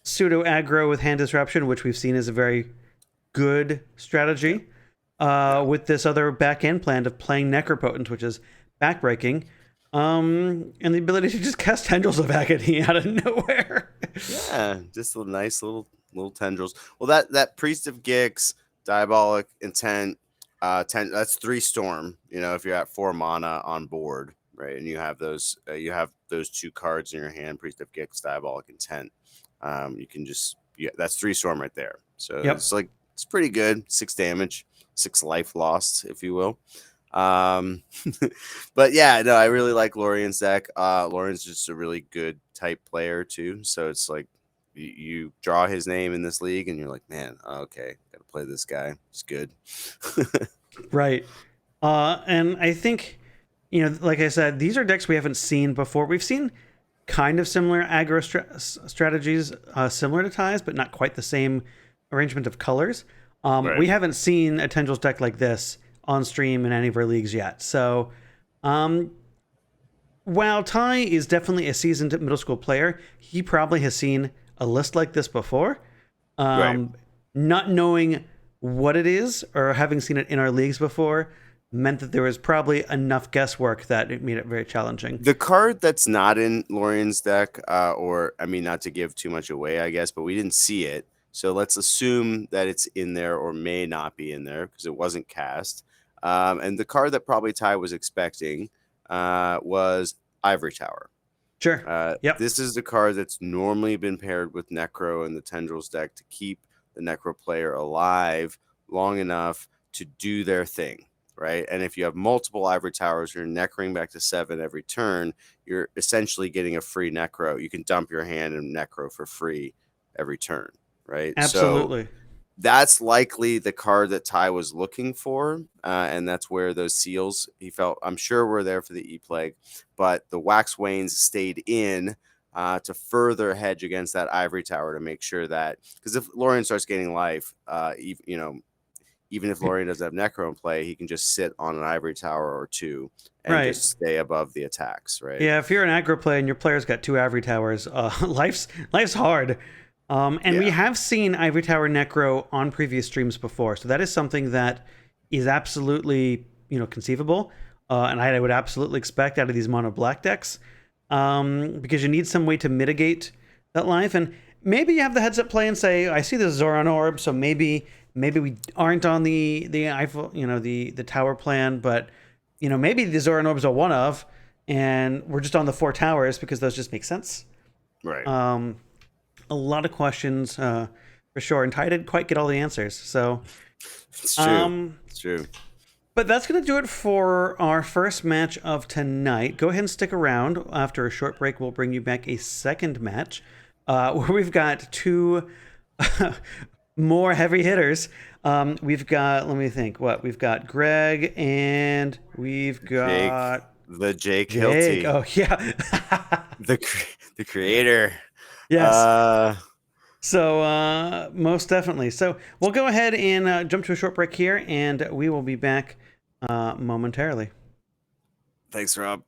pseudo aggro with hand disruption, which we've seen is a very good strategy. With this other back end plan of playing Necropotent, which is backbreaking, and the ability to just cast Tendrils of Agony out of nowhere. Yeah, just a nice little tendrils. Well, that Priest of Gix, Diabolic Intent, that's 3 storm. If you're at 4 mana on board, right, and you have those 2 cards in your hand, Priest of Gix, Diabolic Intent. You can just that's 3 storm right there. So it's pretty good. 6 damage, 6 life lost, if you will. But yeah, no, I really like Lorien's deck. Lorien's just a really good type player too. So it's like you draw his name in this league and you're like, man, okay, gotta play this guy. It's good. Right. And I think, like I said, these are decks we haven't seen before. We've seen kind of similar aggro strategies, similar to Ties, but not quite the same arrangement of colors. Right. We haven't seen a Tendrils deck like this on stream in any of our leagues yet. So, while Ty is definitely a seasoned middle school player, he probably has seen a list like this before. Right. Not knowing what it is or having seen it in our leagues before meant that there was probably enough guesswork that it made it very challenging. The card that's not in Lorien's deck, not to give too much away, I guess, but we didn't see it. So let's assume that it's in there or may not be in there because it wasn't cast. And the card that probably Ty was expecting was Ivory Tower. Sure. Yep. This is the card that's normally been paired with Necro in the Tendrils deck to keep the Necro player alive long enough to do their thing, right? And if you have multiple Ivory Towers, you're Necroing back to 7 every turn, you're essentially getting a free Necro. You can dump your hand and Necro for free every turn, right? Absolutely. So that's likely the card that Ty was looking for, and that's where those seals, he felt, I'm sure, were there for the E-Plague, but the Wax Wains stayed in to further hedge against that Ivory Tower to make sure that, because if Lorien starts gaining life, even if Lorien doesn't have Necro in play, he can just sit on an Ivory Tower or 2 and just stay above the attacks, right? Yeah, if you're an aggro player and your player's got 2 Ivory Towers, life's hard. We have seen Ivory Tower Necro on previous streams before, so that is something that is absolutely conceivable, and I would absolutely expect out of these mono black decks, because you need some way to mitigate that life, and maybe you have the heads up play and say, I see the Zoran Orb, so maybe we aren't on the Eiffel, the tower plan, but maybe the Zoran Orbs are one of, and we're just on the 4 towers because those just make sense, right? A lot of questions, for sure, and Ty didn't quite get all the answers. So it's true. It's true. But that's going to do it for our first match of tonight. Go ahead and stick around. After a short break, we'll bring you back a second match where we've got 2 more heavy hitters. We've got, let me think, we've got Greg and we've got Jake Hilty. Oh yeah, the creator. Yes. So most definitely. So we'll go ahead and jump to a short break here, and we will be back momentarily. Thanks, Rob.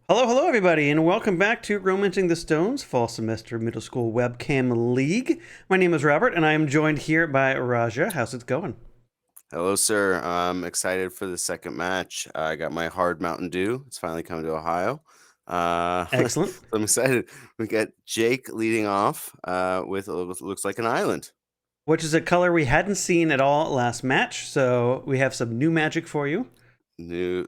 Hello, everybody, and welcome back to Romancing the Stones Fall Semester Middle School Webcam League. My name is Robert, and I am joined here by Raja. How's it going? Hello, sir. I'm excited for the second match. I got my hard Mountain Dew. It's finally coming to Ohio. Excellent. I'm excited. We got Jake leading off with looks like an island. Which is a color we hadn't seen at all last match, so we have some new magic for you. New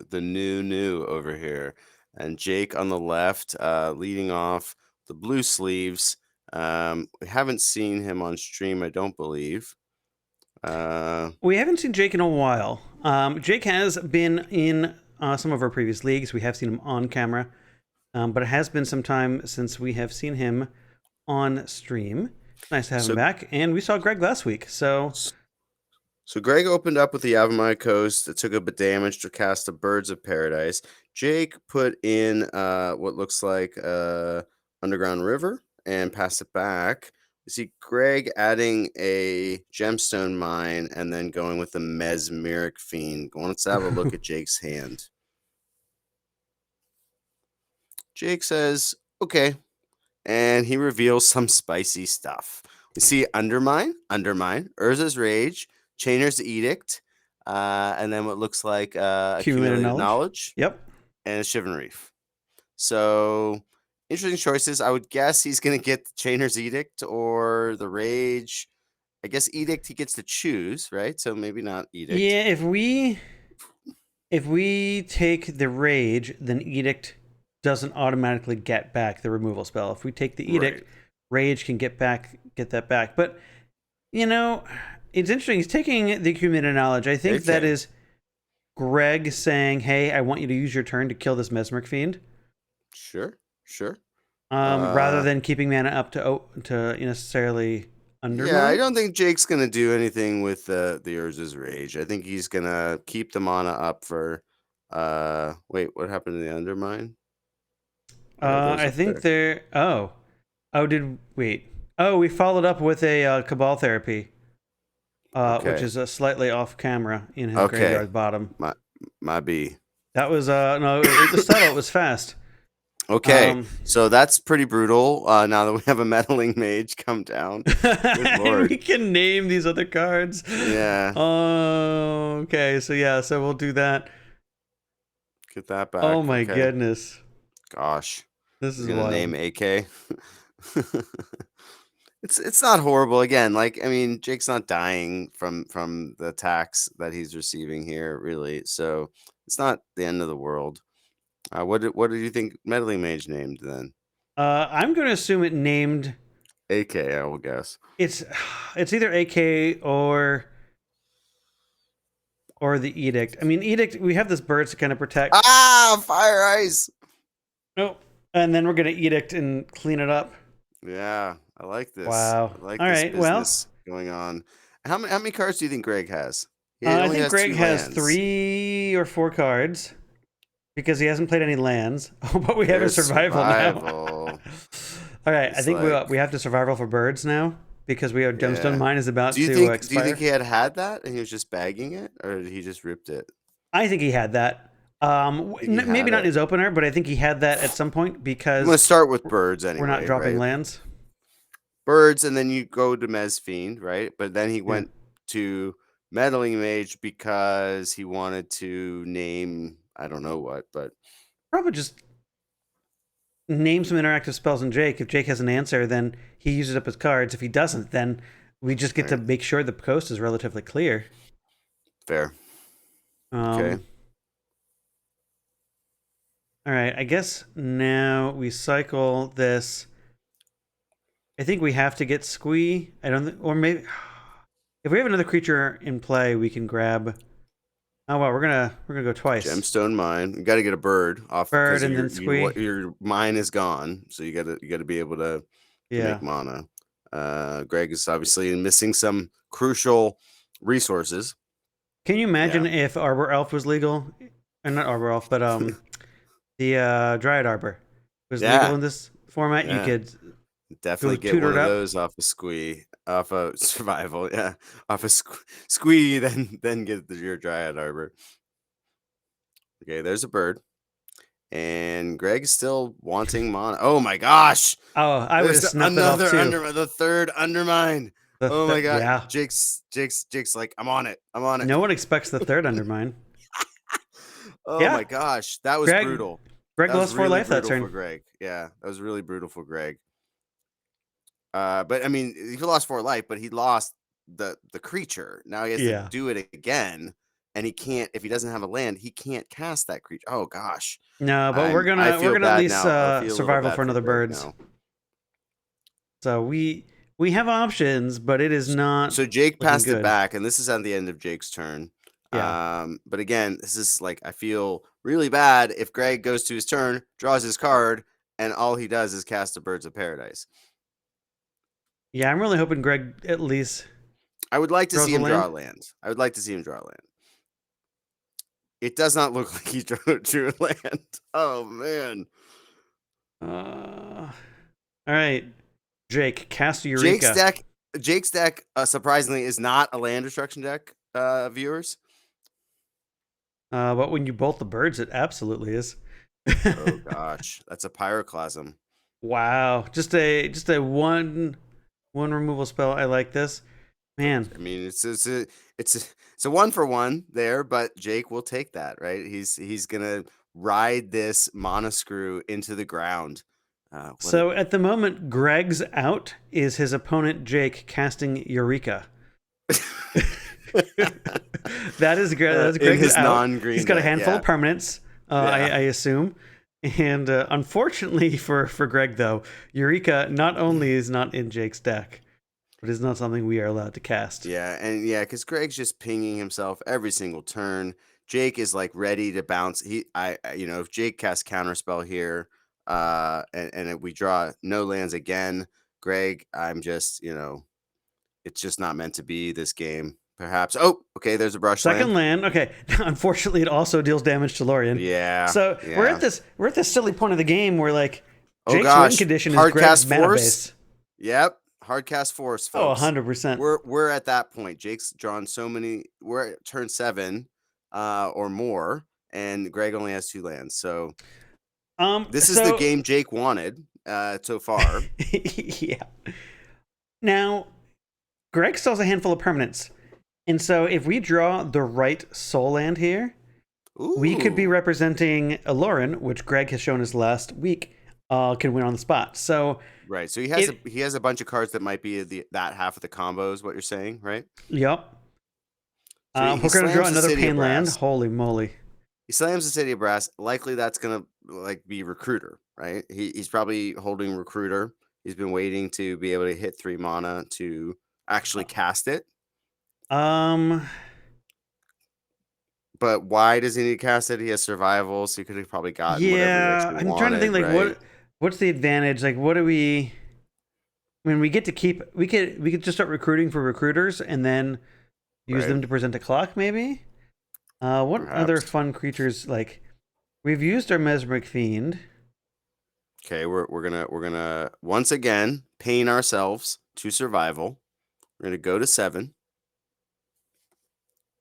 over here. And Jake on the left leading off the blue sleeves. We haven't seen him on stream, I don't believe. We haven't seen Jake in a while. Jake has been in some of our previous leagues. We have seen him on camera, but it has been some time since we have seen him on stream. Nice to have him back. And we saw Greg last week, so Greg opened up with the Yavimaya Coast. It took a bit damage to cast the Birds of Paradise. Jake put in what looks like Underground River and passed it back. You see Greg adding a Gemstone Mine and then going with the Mesmeric Fiend. Let's have a look at Jake's hand. Jake says, okay. And he reveals some spicy stuff. We see Undermine, Urza's Rage, Chainer's Edict, and then what looks like Accumulated Knowledge. Yep. And a Shivan Reef. So interesting choices. I would guess he's going to get the Chainer's Edict or the Rage. I guess Edict he gets to choose, right? So maybe not Edict. Yeah, if we take the Rage, then Edict doesn't automatically get back the removal spell. If we take the Edict, right, Rage can get that back. But you know, it's interesting. He's taking the Accumulated Knowledge. I think that is Greg saying, "Hey, I want you to use your turn to kill this Mesmeric Fiend." Sure. Rather than keeping mana up to necessarily undermine. Yeah, I don't think Jake's gonna do anything with the Urza's Rage. I think he's gonna keep the mana up for. Wait, what happened to the Undermine? I think they're. We followed up with a Cabal Therapy. Which is a slightly off camera in his graveyard bottom. My B. That was no, it was subtle. It was fast. Okay, so that's pretty brutal. Now that we have a meddling mage come down, good Lord. We can name these other cards. Yeah. Oh, okay. So we'll do that. Get that back. Oh my goodness. Gosh, this is gonna name AK. It's not horrible. Again, like I mean, Jake's not dying from the attacks that he's receiving here, really. So it's not the end of the world. What did you think Meddling Mage named then? I'm going to assume it named AK. I will guess it's either AK or the Edict. I mean, Edict. We have this bird to kind of protect. Fire Ice. Nope. And then we're going to Edict and clean it up. Yeah. I like this. Wow. I like all this right. business going on. How many cards do you think Greg has? I think Greg has 3 or 4 cards because he hasn't played any lands. But we have a survival now. All right. I think we have to survival for birds now because we have Gemstone Mine is about to expire. Do you think he had that and he was just bagging it, or did he just ripped it? I think he had that. Maybe not in his opener, but I think he had that at some point because I'm gonna start with birds anyway. We're not dropping lands. Birds, and then you go to Mez Fiend, right? But then he went to Meddling Mage because he wanted to name I don't know what, but probably just name some interactive spells in Jake. If Jake has an answer, then he uses up his cards. If he doesn't, then we just get to make sure the coast is relatively clear. Fair. Okay. All right. I guess now we cycle this. I think we have to get Squee. I don't think, or maybe if we have another creature in play, we can grab. Oh well, we're gonna go twice. Gemstone Mine. You got to get a bird off. Bird and then Squee. Your mine is gone, so you got to be able to make mana. Greg is obviously missing some crucial resources. Can you imagine if Arbor Elf was legal? Or not Arbor Elf, but the Dryad Arbor was legal in this format. You could definitely get one of those off a Squee, off a survival, off a Squee, then get your Dryad Arbor. Okay, there's a bird, And Greg's still wanting mana. Oh my gosh! Oh, I would have There's snuffed that off another too. the third undermine. Oh my god. Yeah. Jake's like, I'm on it. I'm on it. No one expects the third undermine. Oh Yeah. my gosh. That was Greg brutal. Greg That was lost 4 really life that brutal for turn. Greg. Yeah, that was really brutal for Greg. But I mean, he lost 4 life, but he lost the creature. Now he has to Yeah. do it again, and he can't. If he doesn't have a land, he can't cast that creature. Oh gosh, No, but we're I gonna feel at bad least now. I feel a little survival bad for for another Greg birds. now. So we have options, but it is not So Jake looking passed it good. back, and this is at the end of Jake's turn. Yeah. But again, this is like, I feel really bad if Greg goes to his turn, draws his card, and all he does is cast a Birds of Paradise. Yeah, I'm really hoping Greg at least I would like to draws see a him draw a land. land. I would like to see him draw a land. It does not look like he drew a land. Oh man. All right. Jake, cast Jake's Eureka. deck surprisingly is not a land destruction deck, viewers. But when you bolt the birds, it absolutely is. Oh gosh, that's a Pyroclasm. Wow. Just a one removal spell. I like this. Man. I mean, it's a 1-for-1 there, but Jake will take that, right? He's gonna ride this mana screw into the ground. So at the moment, Greg's out is his opponent Jake casting Eureka. That is Greg's in his out. non-green. He's got a deck, handful yeah. of permanents, I assume. And unfortunately for Greg, though, Eureka not only is not in Jake's deck, but is not something we are allowed to cast. Yeah, and yeah, because Greg's just pinging himself every single turn. Jake is like ready to bounce. If Jake casts Counterspell here, and we draw no lands again, Greg, I'm just, it's just not meant to be this game. Perhaps. Oh, okay. There's a brush Second land. Okay. Unfortunately, it also deals damage to Lorien. Yeah. So yeah. we're at this silly point of the game where like Jake's gosh. win condition is Hard Greg's cast mana force? base. Yep. Hard cast force, Oh, folks. 100%. We're at that point. Jake's drawn so many. We're at turn 7 or more, and Greg only has 2 lands. So this is the game Jake wanted so far. Yeah. Now, Greg still has a handful of permanents. And so if we draw the right soul land here, we could be representing Aluren, which Greg has shown us last week, can win on the spot. So right. So he has a bunch of cards that might be that half of the combo is what you're saying, right? Yep. So we're going to draw another pain land. Holy moly. He slams the City of Brass. Likely that's going to be Recruiter, right? He's probably holding Recruiter. He's been waiting to be able to hit 3 mana to actually cast it. But why does he need to cast it? He has survival, so he could have probably gotten whatever he actually wanted. Trying to think like right? what's the advantage? Like what do we when we get to keep we could just start recruiting for recruiters and then use them to present a clock maybe? What Perhaps. other fun creatures like we've used our Mesmeric Fiend. Okay, we're gonna once again pain ourselves to survival. We're gonna go to 7.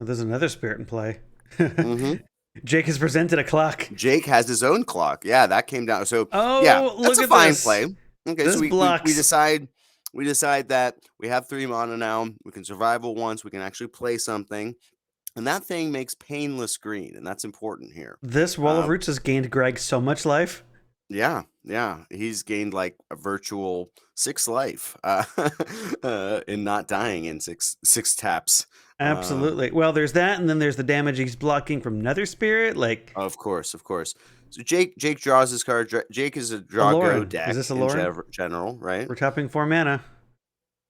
There's another spirit in play. Mm-hmm. Jake has presented a clock. Jake has his own clock. Yeah, that came down. So yeah, that's look a at fine this. play. Okay, this so we blocks. we decide that we have 3 mana now. We can survival once. We can actually play something, and that thing makes painless green, and that's important here. This Wall of Roots has gained Greg so much life. Yeah, he's gained like a virtual 6 life in not dying in six taps. Absolutely. Well, there's that, and then there's the damage he's blocking from Nether Spirit. Like, of course. So Jake draws his card. Jake is a draw go deck. Is this in general, right? We're tapping 4 mana.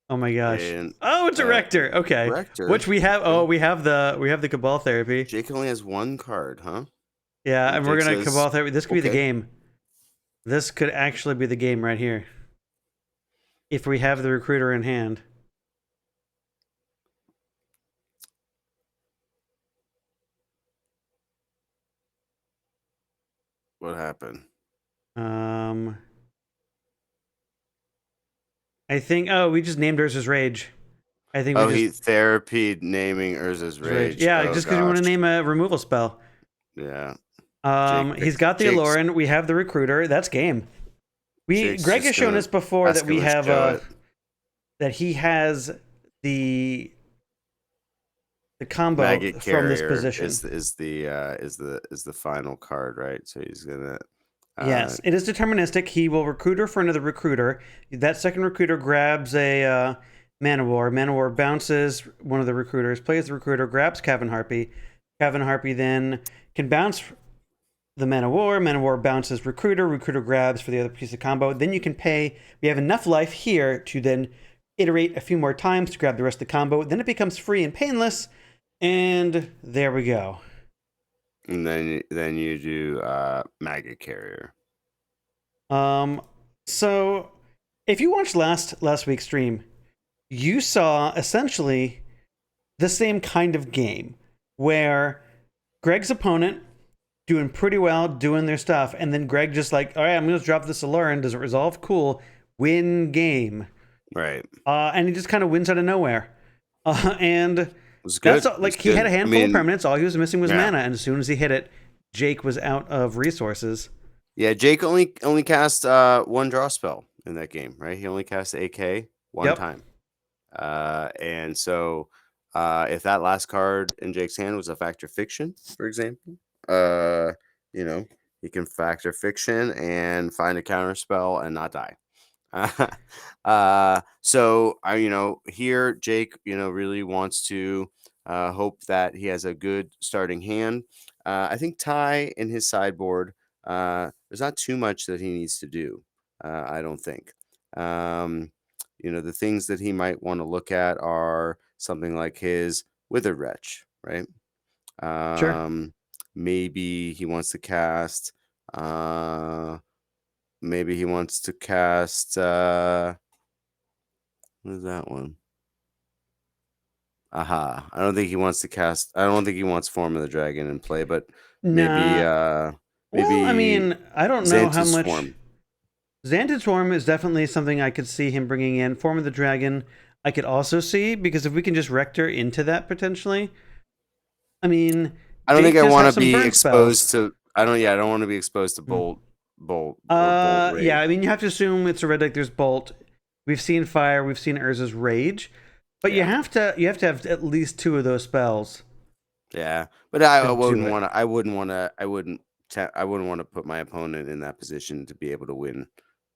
Oh my gosh! And, it's a Rector. Okay, Rector. Which we have. Oh, we have the Cabal Therapy. Jake only has 1 card, huh? Yeah, and we're gonna Cabal Therapy. This could be the game. This could actually be the game right here. If we have the Recruiter in hand. What happened? I think. Oh, we just named Urza's Rage. I think. He therapied naming Urza's Rage. Yeah, just because you want to name a removal spell. Yeah. Jake He's picks got the Jake's Aluren. We have the recruiter. That's game. Jake's Greg has just shown gonna us before that we Escalus have show it. that he has the combo Maggot from this Carrier position. is the final card, right? So he's gonna Yes, it is deterministic. He will recruiter for another recruiter. That second recruiter grabs a Man of War. Man of War bounces one of the recruiters, plays the recruiter, grabs Cavern Harpy. Cavern Harpy then can bounce the Man of War. Man of War bounces recruiter. Recruiter grabs for the other piece of combo. Then you can pay. We have enough life here to then iterate a few more times to grab the rest of the combo. Then it becomes free and painless. And there we go. and then you do Maggot Carrier. So if you watched last week's stream, you saw essentially the same kind of game where Greg's opponent doing pretty well, doing their stuff, and then Greg just like, all right, I'm gonna drop this Aluren. Does it resolve? Cool. Win game. Right. And he just kind of wins out of nowhere. And It was good. that's like he had a handful of permanents. All he was missing was yeah. mana, and as soon as he hit it, Jake was out of resources. Yeah, Jake only cast one draw spell in that game, right? He only cast AK one time. And so if that last card in Jake's hand was a Factor Fiction, for example, he can Factor Fiction and find a counter spell and not die. So here Jake, really wants to hope that he has a good starting hand. I think Ty in his sideboard, there's not too much that he needs to do. I don't think. The things that he might want to look at are something like his Withered Wretch, right? Sure. Maybe he wants to cast. Maybe he wants to cast. What is that one? Aha! I don't think he wants to cast. I don't think he wants Form of the Dragon in play, but maybe. Nah. Maybe. Well, I mean, I don't know how much. Swarm. Xanted Swarm is definitely something I could see him bringing in. Form of the Dragon, I could also see, because if we can just Rector into that potentially, I mean, I don't think I want to be exposed to. I don't want to be exposed to bolt. Bolt. Yeah. I mean, you have to assume it's a red deck. There's Bolt. We've seen Fire. We've seen Urza's Rage, but you have to have at least two of those spells. Yeah, but I wouldn't want to. I wouldn't want to put my opponent in that position to be able to win.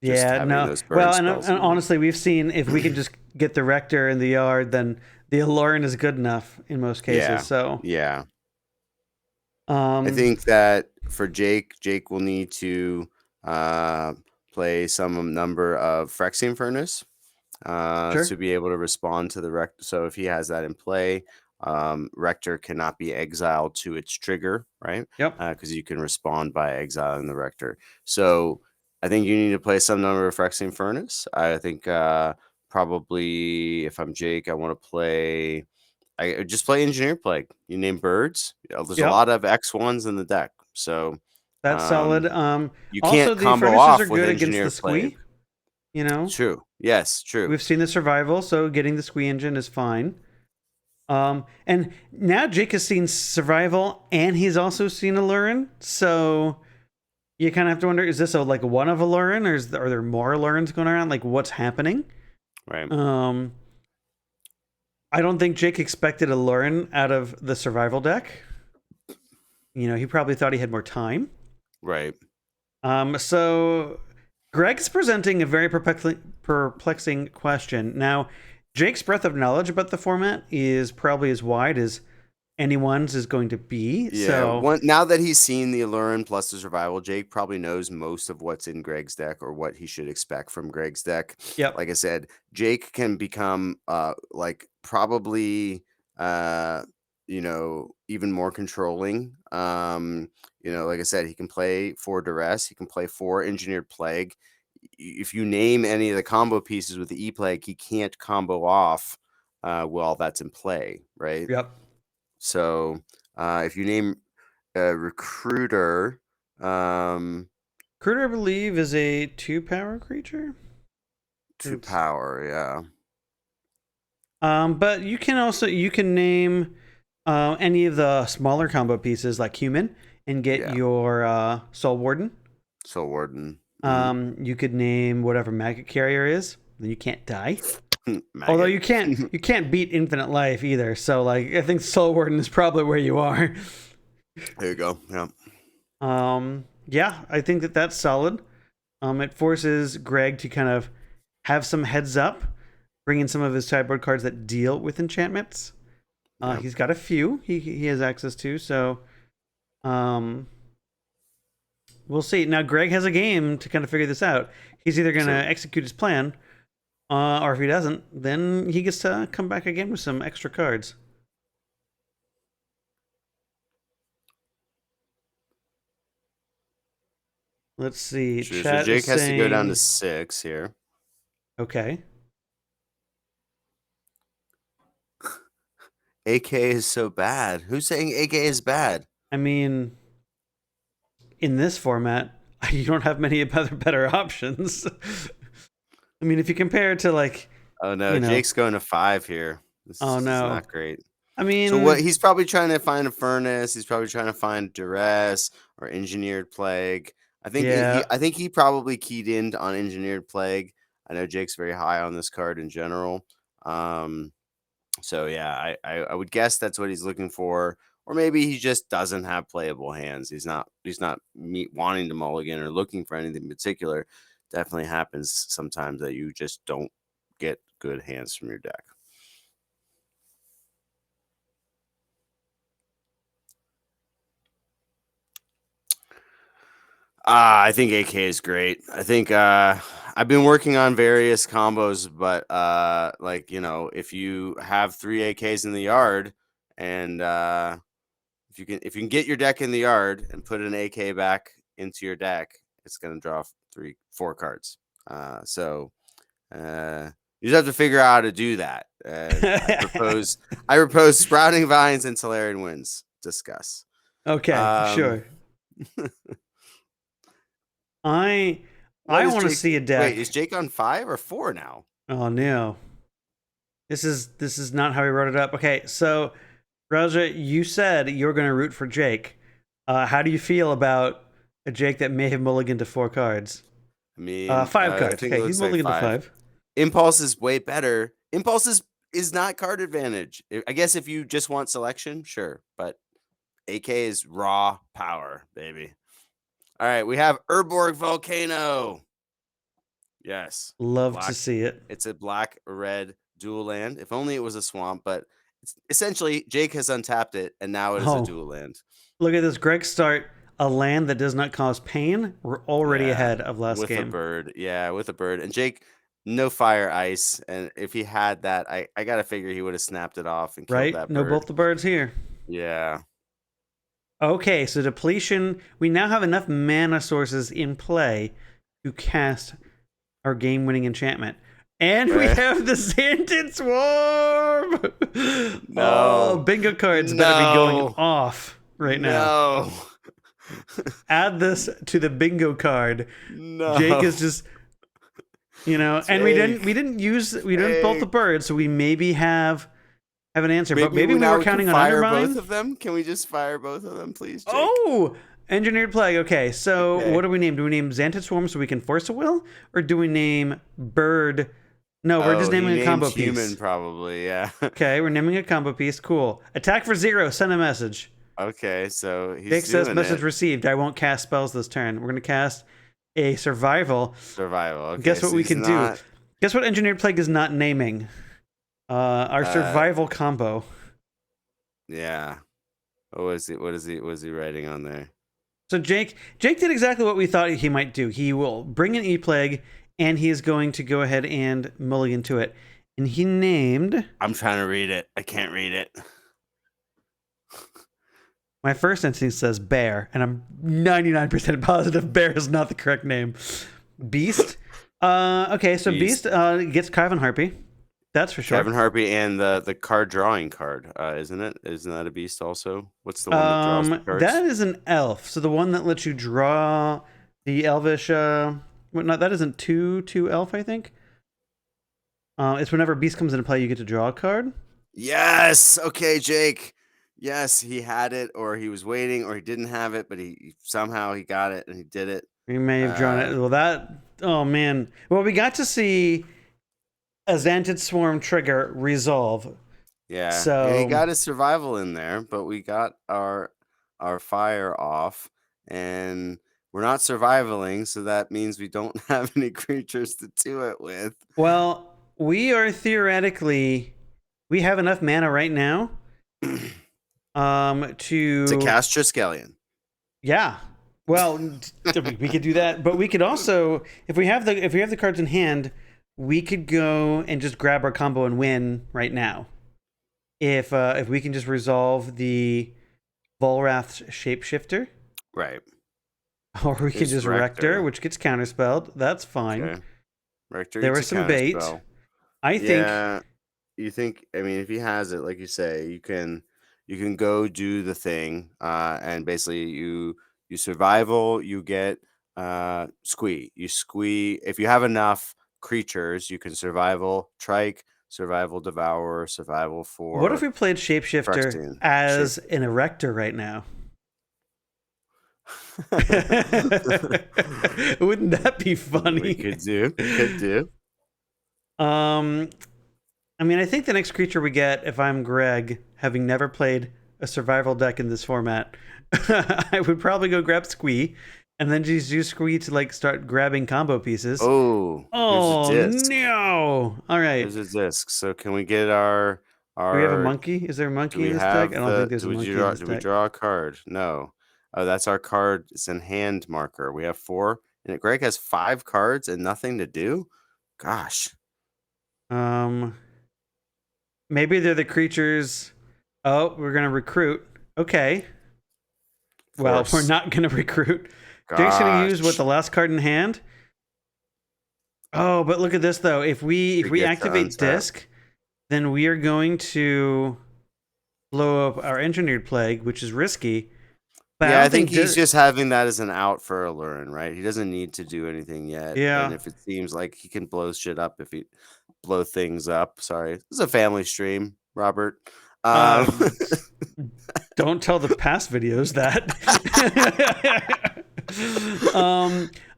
Yeah, no. Well, and honestly, we've seen if we can just get the Rector in the yard, then the Aluren is good enough in most cases. Yeah. So yeah. I think that for Jake will need to play some number of Phyrexian Furnace to be able to respond to the Rector. So if he has that in play, Rector cannot be exiled to its trigger, right? Yep. Because you can respond by exiling the Rector. So I think you need to play some number of Phyrexian Furnace. I think probably if I'm Jake, I want to play. I just play Engineer Plague. You name birds. There's a lot of X1s in the deck, so that's solid. You also, can't the combo furnaces off are with good against Engineer the squee. Plague. True. Yes, true. We've seen the survival, so getting the squee engine is fine. And now Jake has seen survival, and he's also seen Aluren. So you kind of have to wonder: is this like one of Aluren, or are there more Allurens going around? Like, what's happening? Right. I don't think Jake expected Aluren out of the survival deck. He probably thought he had more time. Right. So Greg's presenting a very perplexing question. Now, Jake's breadth of knowledge about the format is probably as wide as anyone's is going to be. Yeah. So now that he's seen the Aluren plus the survival, Jake probably knows most of what's in Greg's deck or what he should expect from Greg's deck. Yep. Like I said, Jake can become probably even more controlling. Like I said, he can play 4 Duress, he can play 4 Engineered Plague. If you name any of the combo pieces with the E-Plague, he can't combo off while that's in play, right? Yep. So if you name Recruiter, Recruiter, I believe, is a 2-power creature. 2 power, yeah. But you can name Any of the smaller combo pieces like human and get Yeah. your Soul Warden. Soul Warden. You could name whatever Maggot Carrier is. Then you can't die. Although Maggot. you can't beat Infinite Life either. So like I think Soul Warden is probably where you are. There you go. Yeah. Yeah, I think that's solid. It forces Greg to kind of have some heads up, bring in some of his sideboard cards that deal with enchantments. Yep. He's got a few he has access to, so we'll see. Now Greg has a game to kind of figure this out. He's either going to execute his plan, or if he doesn't, then he gets to come back again with some extra cards. Let's see. Sure. Chat So Jake has to go down to saying, 6 here. okay. AK is so bad. Who's saying AK is bad? I mean, in this format, you don't have many better options. I mean, if you compare it to like, Oh no, Jake's going to 5 here. This oh is no, not great. I mean, So what? He's probably trying to find a furnace. He's probably trying to find duress or engineered plague. I think yeah. I think he probably keyed in on engineered plague. I know Jake's very high on this card in general. So yeah, I would guess that's what he's looking for, or maybe he just doesn't have playable hands. He's not wanting to mulligan or looking for anything particular. Definitely happens sometimes that you just don't get good hands from your deck. I think AK is great. I think I've been working on various combos, but like if you have 3 AKs in the yard, and if you can get your deck in the yard and put an AK back into your deck, it's gonna draw 4 cards. So you just have to figure out how to do that. I propose Sprouting Vines and Tolarian Winds. Discuss. Okay, sure. I want to see a deck. Wait, is Jake on 5 or 4 now? Oh no. This is not how we wrote it up. Okay, so Raja, you said you were going to root for Jake. How do you feel about a Jake that may have mulliganed to 4 cards? I mean, 5 cards. Okay, he's mulliganed to 5. Impulse is way better. Impulse is not card advantage. I guess if you just want selection, sure, but AK is raw power, baby. All right, we have Urborg Volcano. Yes. Love to see it. It's a black-red dual land. If only it was a swamp, but it's essentially Jake has untapped it, and now it is a dual land. Look at this. Greg start a land that does not cause pain. We're already ahead of last game. With a bird. Yeah, with a bird. And Jake, no fire ice. And if he had that, I got to figure he would have snapped it off and killed that bird. No, both the birds here. Yeah. Okay, so depletion. We now have enough mana sources in play to cast our game-winning enchantment. And we have the Xanted Swarm! No. Oh, bingo cards better be going off right now. No. Add this to the bingo card. No. Jake is just, and we didn't bolt the birds, so we maybe have an answer. But maybe we were counting on Undermine. Both of them? Can we just fire both of them, please, Jake? Oh! Engineered Plague. Okay, so what do we name? Do we name Xanted Swarm so we can force a will? Or do we name Bird? No, we're just naming a combo piece. Human, probably, yeah. Okay, we're naming a combo piece. Cool. Attack for 0. Send a message. Okay, so he's Jake says message received. I won't cast spells this turn. We're going to cast a survival. Okay, guess what we can do? Guess what Engineered Plague is not naming? Our survival combo. Yeah. What was he writing on there? So Jake did exactly what we thought he might do. He will bring an E-Plague, and he is going to go ahead and mulligan to it. And he named... I'm trying to read it. I can't read it. My first instinct says bear, and I'm 99% positive bear is not the correct name. Beast? Okay, so Beast gets Kyvan Harpy. That's for sure. Kyvan Harpy and the card drawing card, isn't it? Isn't that a beast also? What's the one that draws the cards? That is an elf. So the one that lets you draw the elvish... that isn't 2 elf, I think. It's whenever Beast comes into play, you get to draw a card. Yes! Okay, Jake. Yes, he had it, or he was waiting, or he didn't have it, but he somehow he got it and he did it. We may have drawn it. Uh, Well, that. Oh man. Well, we got to see a Xantid Swarm trigger resolve. yeah, and he So, got his survival in there, but we got our fire off, and we're not survivaling, so that means we don't have any creatures to do it with. well, we are theoretically we have enough mana right now. To To cast Triskelion. yeah. Well, we could do that, but we could also, if we have the cards in hand, we could go and just grab our combo and win right now. If we can just resolve the Volrath's Shapeshifter, Right. or we could Here's just Rector, which gets counterspelled. That's fine. Okay. Rector There gets was a some bait. counterspell. I think. Yeah. You think, I mean, if he has it, like you say, you can go do the thing, and basically you survival, you get squee. You squee if you have enough creatures, you can survival trike, survival devour, survival What if for we played Shapeshifter Phyrexian. as an Erector right now? Wouldn't that be funny? We could do. I mean, I think the next creature we get, if I'm Greg, having never played a survival deck in this format, I would probably go grab Squee, and then just use Squee to like start grabbing combo pieces. Oh, Oh here's a disc. no! All right. Here's a disc. So can we get our Do we have a monkey? Is there a monkey in this deck? I don't think there's a monkey in this do deck. we draw a card? No. Oh, that's our card. It's in hand marker. We have 4, and Greg has 5 cards and nothing to do. Gosh. Maybe they're the creatures. Oh, we're gonna recruit. Okay. Well, we're not gonna recruit. Jake's gonna use what, the last card in hand? Oh, but look at this though. If we activate disc, then we are going to blow up our engineered plague, which is risky. But yeah, I think he's just having that as an out for Aluren, right? He doesn't need to do anything yet. Yeah. And if it seems like he can blow shit up, if he blow things up. Sorry, this is a family stream, Robert. Don't tell the past videos that.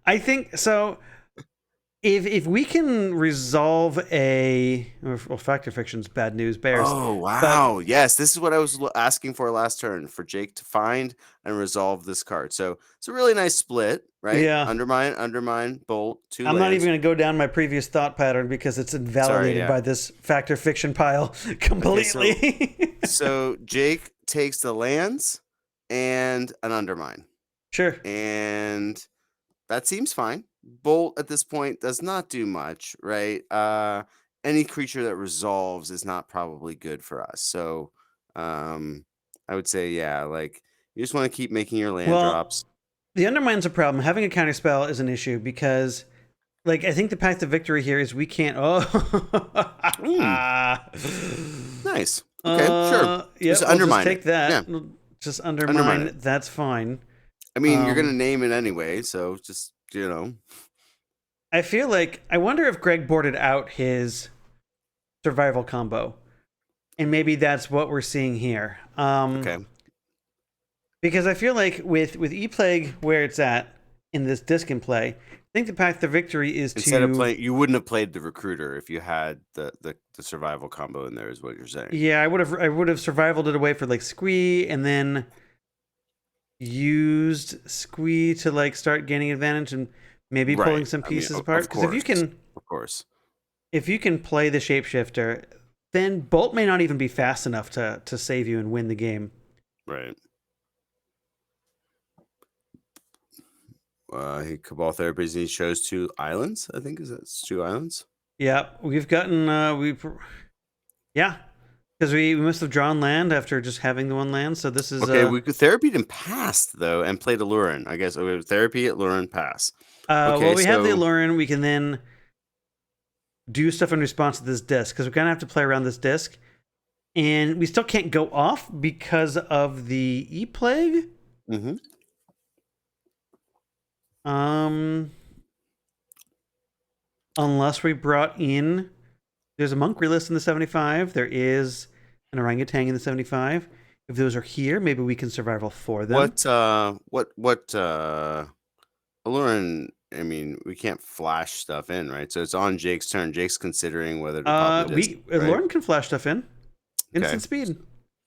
I think so. If we can resolve Fact or Fiction's bad news bears. Oh wow! Yes, this is what I was asking for last turn, for Jake to find and resolve this card. So it's a really nice split, right? Yeah. Undermine, bolt, 2 I'm lands. not even going to go down my previous thought pattern because it's invalidated by this Fact or Fiction pile completely. Okay, so Jake takes the lands and an undermine. Sure. And that seems fine. Bolt at this point does not do much, right? Any creature that resolves is not probably good for us. So I would say, yeah, like you just want to keep making your land drops. The undermine's a problem. Having a counterspell is an issue because, like, I think the path to victory here is we can't. Nice. Okay, sure. Yeah, just undermine. Just take that. Yeah. Just undermine it. That's fine. I mean, you're gonna name it anyway, so just I feel like I wonder if Greg boarded out his survival combo, and maybe that's what we're seeing here. Okay. Because I feel like with E-Plague where it's at in this disc in play, I think the path to victory is instead of playing. You wouldn't have played the recruiter if you had the survival combo in there, is what you're saying. Yeah, I would have survivaled it away for like Squee, and then used Squee to like start gaining advantage and maybe pulling some pieces apart. Because if you can play the Shapeshifter, then Bolt may not even be fast enough to save you and win the game. Right. Cabal Therapies, he chose 2 islands. I think it's 2 islands. Yeah, we've gotten because we must have drawn land after just having the 1 land. So this is okay. We therapied and passed though, and played Aluren. I guess we have therapy at Aluren, pass. Okay, well, we have the Aluren. We can then do stuff in response to this disc because we're gonna have to play around this disc, and we still can't go off because of the E-Plague. Mm-hmm. Unless we brought there's a monk relist in the 75. There is an orangutan in the 75. If those are here, maybe we can survival for them. Aluren, I mean, we can't flash stuff in, right? So it's on Jake's turn. Jake's considering whether to pop a disc, right? Lauren can flash stuff in. Instant Okay. speed.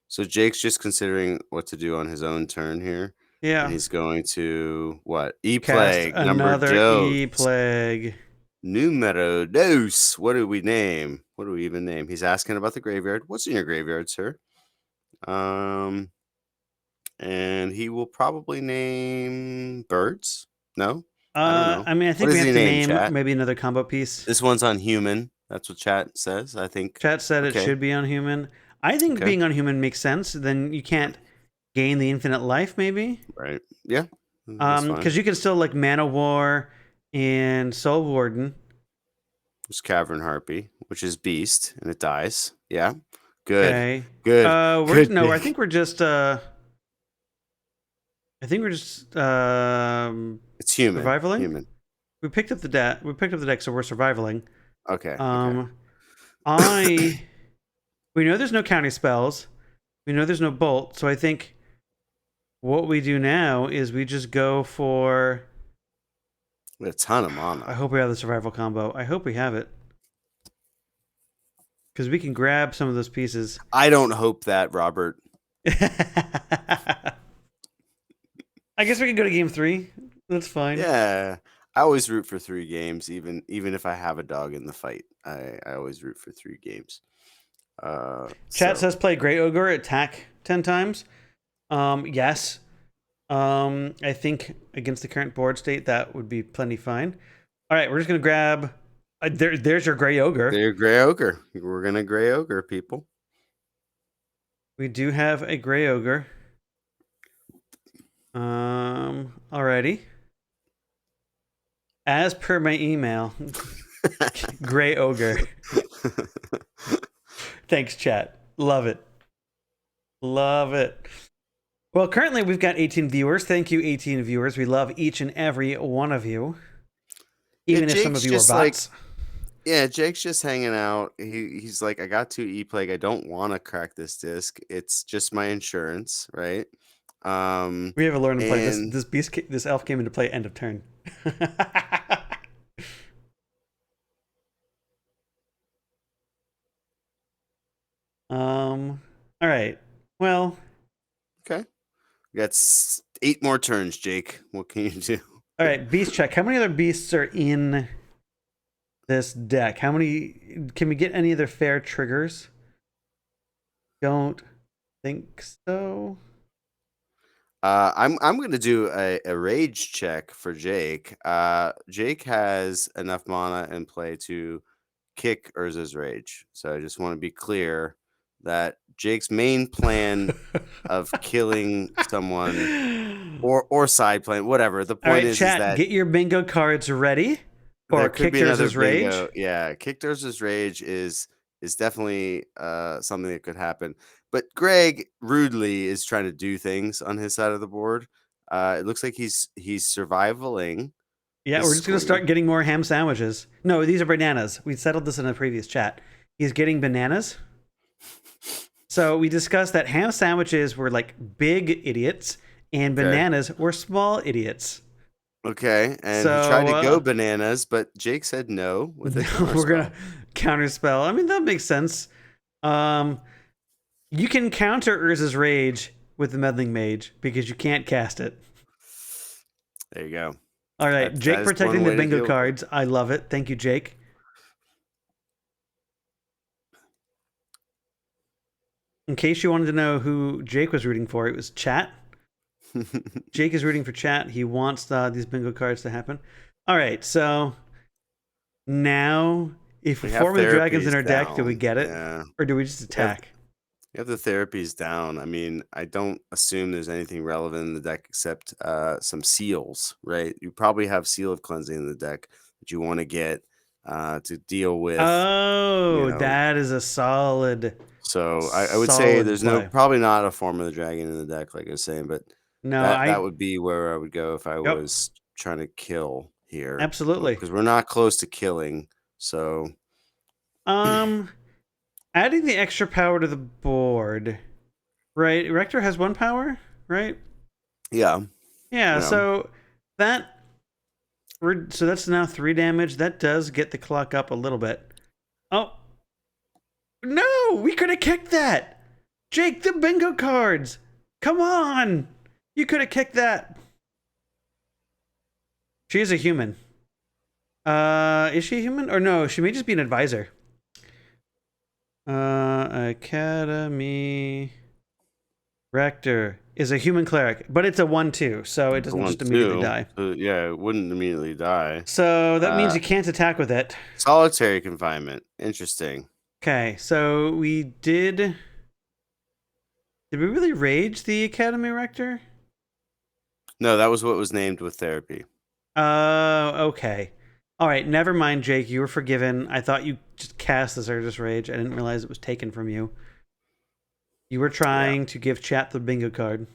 So Jake's just considering what to do on his own turn here. Yeah. And he's going to what? Cast E-Plague, number another dose. E-Plague. Numero dos. What do we name? What do we even name? He's asking about the graveyard. What's in your graveyard, sir? And he will probably name birds. No, I don't know. I mean, I think What we does have he to name, name chat? maybe another combo piece. This one's on human. That's what chat says. I think. Chat said it Okay. should be on human. I think Okay. being on human makes sense. Then you can't gain the infinite life, maybe. Right. Yeah. That's fine. Because you can still like Mana War and Soul Warden. It's Cavern Harpy, which is beast, and it dies. Yeah. Good. Okay. Good. Good. No, I pick. think we're just. I think we're just. It's human. Survivaling? Human. We picked up the deck. We picked up the deck, so we're survivaling. Okay. Okay. We know there's no counter spells. We know there's no bolt. So I think what we do now is we just go for. We have a ton of mana. I hope we have the survival combo. I hope we have it. Because we can grab some of those pieces. I don't hope that, Robert. I guess we can go to game 3. That's fine. Yeah. I always root for 3 games, even if I have a dog in the fight. I always root for 3 games. Chat says play Grey Ogre, attack 10 times. Yes. I think against the current board state, that would be plenty fine. All right, we're just going to grab... there's your Grey Ogre. They're Grey Ogre. We're going to Grey Ogre, people. We do have a Grey Ogre. Alrighty. As per my email, Grey Ogre. Thanks, chat. Love it. Love it. Well, currently we've got 18 viewers. Thank you, 18 viewers. We love each and every one of you. Even if some of you are bots. Yeah, Jake's just hanging out. He's like, I got 2 E-Plague. I don't want to crack this disc. It's just my insurance, right? We have a learn to play. This elf came into play end of turn. All right. Well. Okay. We got 8 more turns, Jake. What can you do? All right, beast check. How many other beasts are in this deck? How many? Can we get any other fair triggers? Don't think so. I'm going to do a rage check for Jake. Jake has enough mana in play to kick Urza's rage. So I just want to be clear that Jake's main plan of killing someone or side plan, whatever. The point is that get your bingo cards ready for kick Urza's rage. Yeah, kick Urza's rage is definitely something that could happen. But Greg rudely is trying to do things on his side of the board. It looks like he's survivaling. Yeah, we're just going to start getting more ham sandwiches. No, these are bananas. We settled this in a previous chat. He's getting bananas. So we discussed that ham sandwiches were like big idiots and bananas were small idiots. Okay, and he tried to go bananas, but Jake said no. With we're going to counterspell. I mean, that makes sense. You can counter Urza's Rage with the Meddling Mage because you can't cast it. There you go. All right, Jake protecting the bingo cards. I love it. Thank you, Jake. In case you wanted to know who Jake was rooting for, it was chat. Jake is rooting for chat. He wants these bingo cards to happen. All right, so now if we form the dragons in our deck, do we get it? Yeah. Or do we just attack? You have the therapies down. I mean, I don't assume there's anything relevant in the deck except some seals, right? You probably have Seal of Cleansing in the deck that you want to get to deal with. Oh, that is a solid. So I would say there's probably not a Form of the Dragon in the deck, like I was saying, but no, that would be where I would go if I was trying to kill here. Absolutely, because we're not close to killing. So, adding the extra power to the board Right. Rector has 1 power, right? Yeah. Yeah, so that so that's now 3 damage. That does get the clock up a little bit. Oh. No, we could have kicked that. Jake, the bingo cards. Come on. You could have kicked that. She is a human. Is she a human? Or no, she may just be an advisor. Academy Rector is a human cleric, but it's a 1/2, so it doesn't just immediately die. Yeah, it wouldn't immediately die. So that means you can't attack with it. Solitary confinement. Interesting. Okay, so we did. Did we really rage the Academy Rector? No, that was what was named with therapy. Okay. All right, never mind, Jake. You were forgiven. I thought you just cast the Zergus Rage. I didn't realize it was taken from you. You were trying to give chat the bingo card.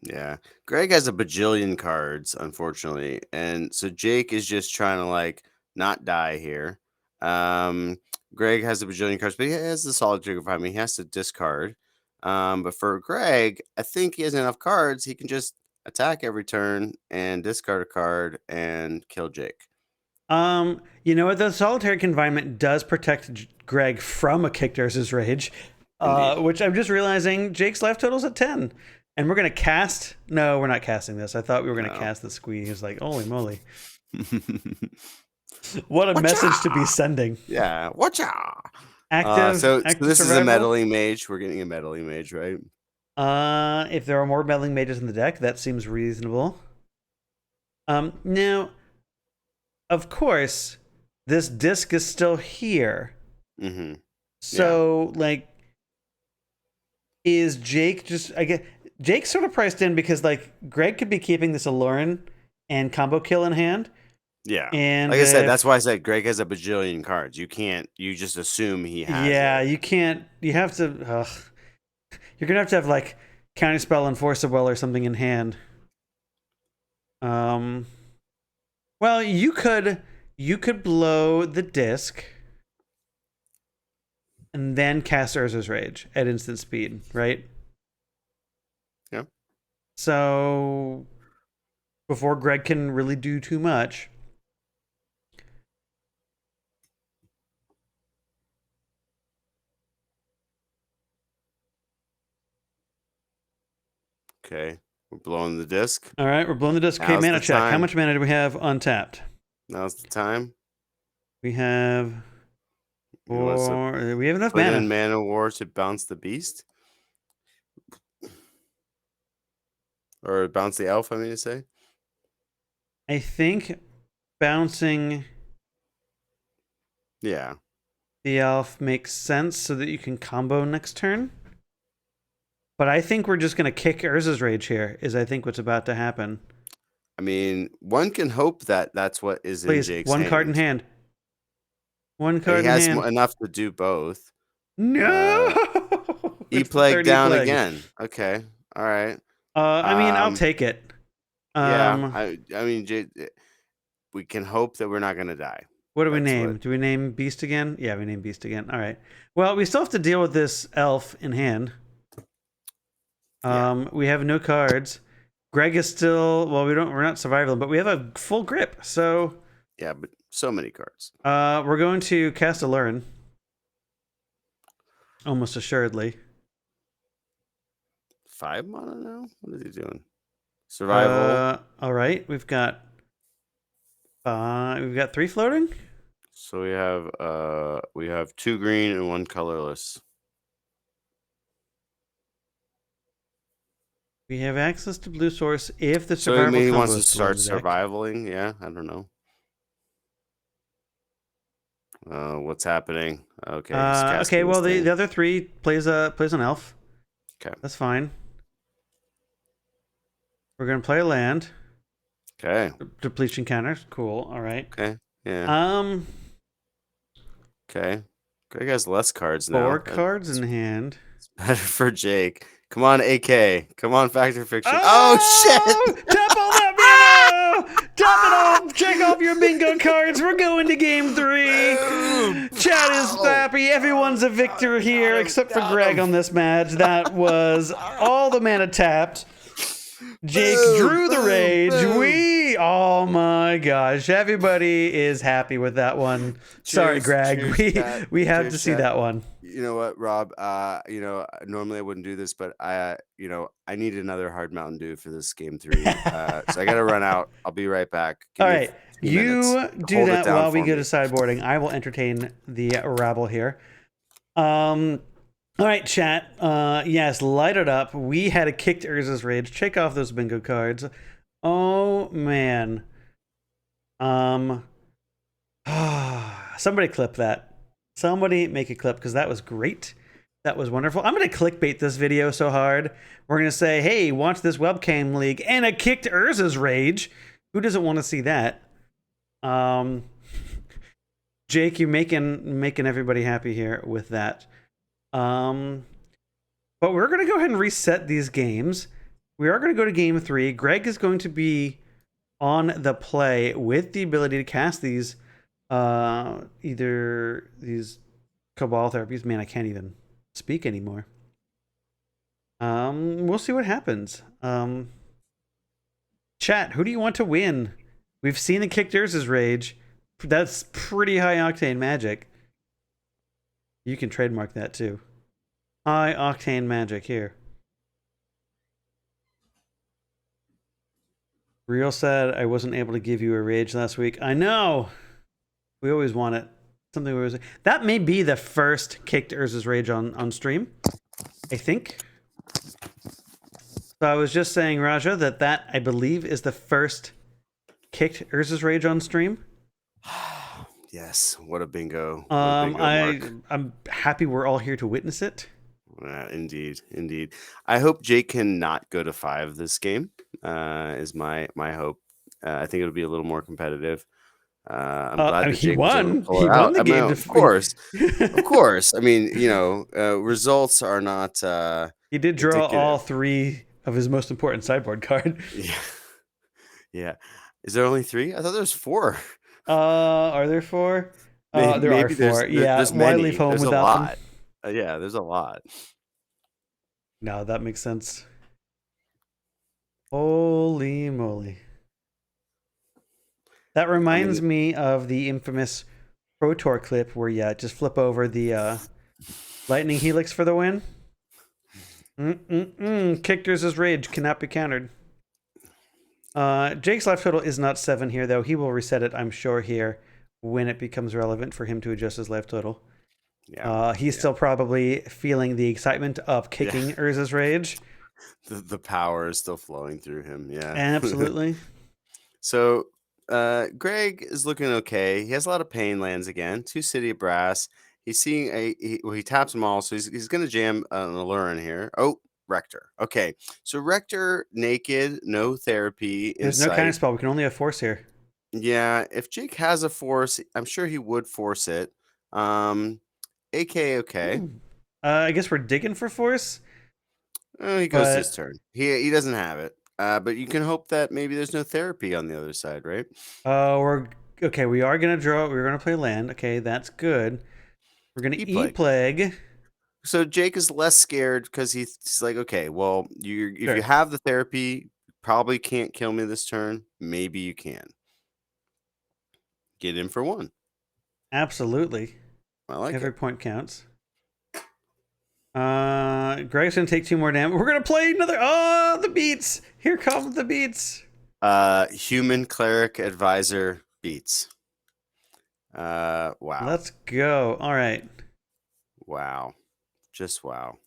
Yeah. Greg has a bajillion cards, unfortunately. And so Jake is just trying to like not die here. Greg has a bajillion cards, but he has the solitary confinement. He has to discard. But for Greg, I think he has enough cards. He can just attack every turn and discard a card and kill Jake. You know what? The solitary confinement does protect Greg from a kicked Urza's Rage, which I'm just realizing Jake's life total's at 10. And we're going to cast... No, we're not casting this. I thought we were going to cast the squeeze. He's like, holy moly. What a message to be sending. Yeah, watcha! Active, so active this survival? is a meddling mage. We're getting a meddling mage, right? If there are more meddling mages in the deck, that seems reasonable. Now, of course, this disc is still here. Mm-hmm. So, like, is Jake just... I guess Jake's sort of priced in because, like, Greg could be keeping this Aluren and combo kill in hand. Yeah. And like I said, that's why I said Greg has a bajillion cards. You can't, you just assume he has it. You can't, you have to, you're going to have, like, Counterspell and Force of Will or something in hand. Well, you could blow the disc and then cast Urza's Rage at instant speed, right? Yeah. So before Greg can really do too much. Okay. We're blowing the disc. All right, we're blowing the disc. Okay, mana check. How much mana do we have untapped? Now's the time. We have we have enough mana. In Mana War to bounce the beast? Or bounce the elf, I mean to say? I think bouncing the elf makes sense so that you can combo next turn. But I think we're just going to kick Urza's Rage here, is I think what's about to happen. I mean, one can hope that that's what is in Jake's one hand. card in hand. One card in hand. He has enough to do both. No! E-Plague down again. Okay. All right. I mean, I'll take it. I mean, we can hope that we're not going to die. What do we name? Do we name Beast again? Yeah, we name Beast again. All right. Well, we still have to deal with this elf in hand. We have no cards. Greg is still, well, we're not surviving, but we have a full grip. So yeah, but so many cards. We're going to cast Aluren. Almost assuredly. 5 mana now? What is he doing? Survival. All right, we've got 3 floating. So we have 2 green and 1 colorless. We have access to blue source if the survival. So he wants to start survivaling. Yeah, I don't know. What's happening? Okay. Okay. Well, the other 3 plays an elf. Okay, that's fine. We're gonna play a land. Okay. Depletion counters. Cool. All right. Okay. Yeah. Okay. Greg has less cards now. 4 cards in hand. It's better for Jake. Come on, AK. Come on, Fact or Fiction. Oh shit! Tap all that mana! Tap it off! Check off your bingo cards. We're going to game 3. Chat is happy. Everyone's a victor here except for Greg on this match. That was all the mana tapped. Jake drew the rage. Oh my gosh. Everybody is happy with that one. Sorry, Greg. We have to see that one. You know what, Rob? Normally I wouldn't do this, but I need another hard Mountain Dew for this game 3. So I got to run out. I'll be right back. All right. You do that while we go to sideboarding. I will entertain the rabble here. All right, chat. Yes, light it up. We had a kicked Urza's Rage. Check off those bingo cards. Oh man. Somebody clip that. Somebody make a clip because that was great. That was wonderful. I'm gonna clickbait this video so hard. We're gonna say, "Hey, watch this webcam league and a kicked Urza's Rage." Who doesn't want to see that? Jake, you're making everybody happy here with that. But we're going to go ahead and reset these games. We are going to go to game 3. Greg is going to be on the play with the ability to cast these, either these Cabal therapies. Man, I can't even speak anymore. We'll see what happens. Chat, who do you want to win? We've seen the kicked Urza's Rage. That's pretty high octane magic. You can trademark that too. High octane magic here. Real sad I wasn't able to give you a rage last week. I know. We always want it. Something we always. That may be the first kicked Urza's Rage on stream. I think. So I was just saying, Raja, that I believe is the first kicked Urza's Rage on stream. Yes, what a bingo. I'm happy we're all here to witness it. Indeed. I hope Jake can not go to 5 this game. Is my hope. I think it'll be a little more competitive. I'm glad that he won. He won the game. Of course. Of course. I mean, results are not. He did draw indicative. All 3 of his most important sideboard card. Yeah. Is there only 3? I thought there was 4. Are there 4? There are 4. There's why many. leave home there's without a lot. Yeah, there's a lot. No, that makes sense. Holy moly. That reminds me of the infamous Pro Tour clip where you just flip over the Lightning Helix for the win. Kicked Urza's Rage cannot be countered. Jake's life total is not 7 here, though. He will reset it, I'm sure, here when it becomes relevant for him to adjust his life total. He's still probably feeling the excitement of kicking Urza's Rage. The power is still flowing through him. Yeah, absolutely. So Greg is looking okay. He has a lot of pain lands again. 2 City of Brass. He's seeing he taps them all, so he's going to jam an Aluren here. Oh, Rector. Okay, so Rector naked, no therapy. There's no counter spell. We can only have force here. Yeah, if Jake has a force, I'm sure he would force it. AK, okay. I guess we're digging for force. He goes his turn. He doesn't have it. But you can hope that maybe there's no therapy on the other side, right? We are gonna draw. We're gonna play land. Okay, that's good. We're gonna E-Plague. So Jake is less scared because he's like, okay, well, if you have the therapy, probably can't kill me this turn. Maybe you can. Get in for 1. Absolutely. I like every point counts. Greg's gonna take 2 more damage. We're gonna play another. Oh, the beats! Here come the beats. Human Cleric Advisor beats. Wow. Let's go. All right. Wow. Just wow.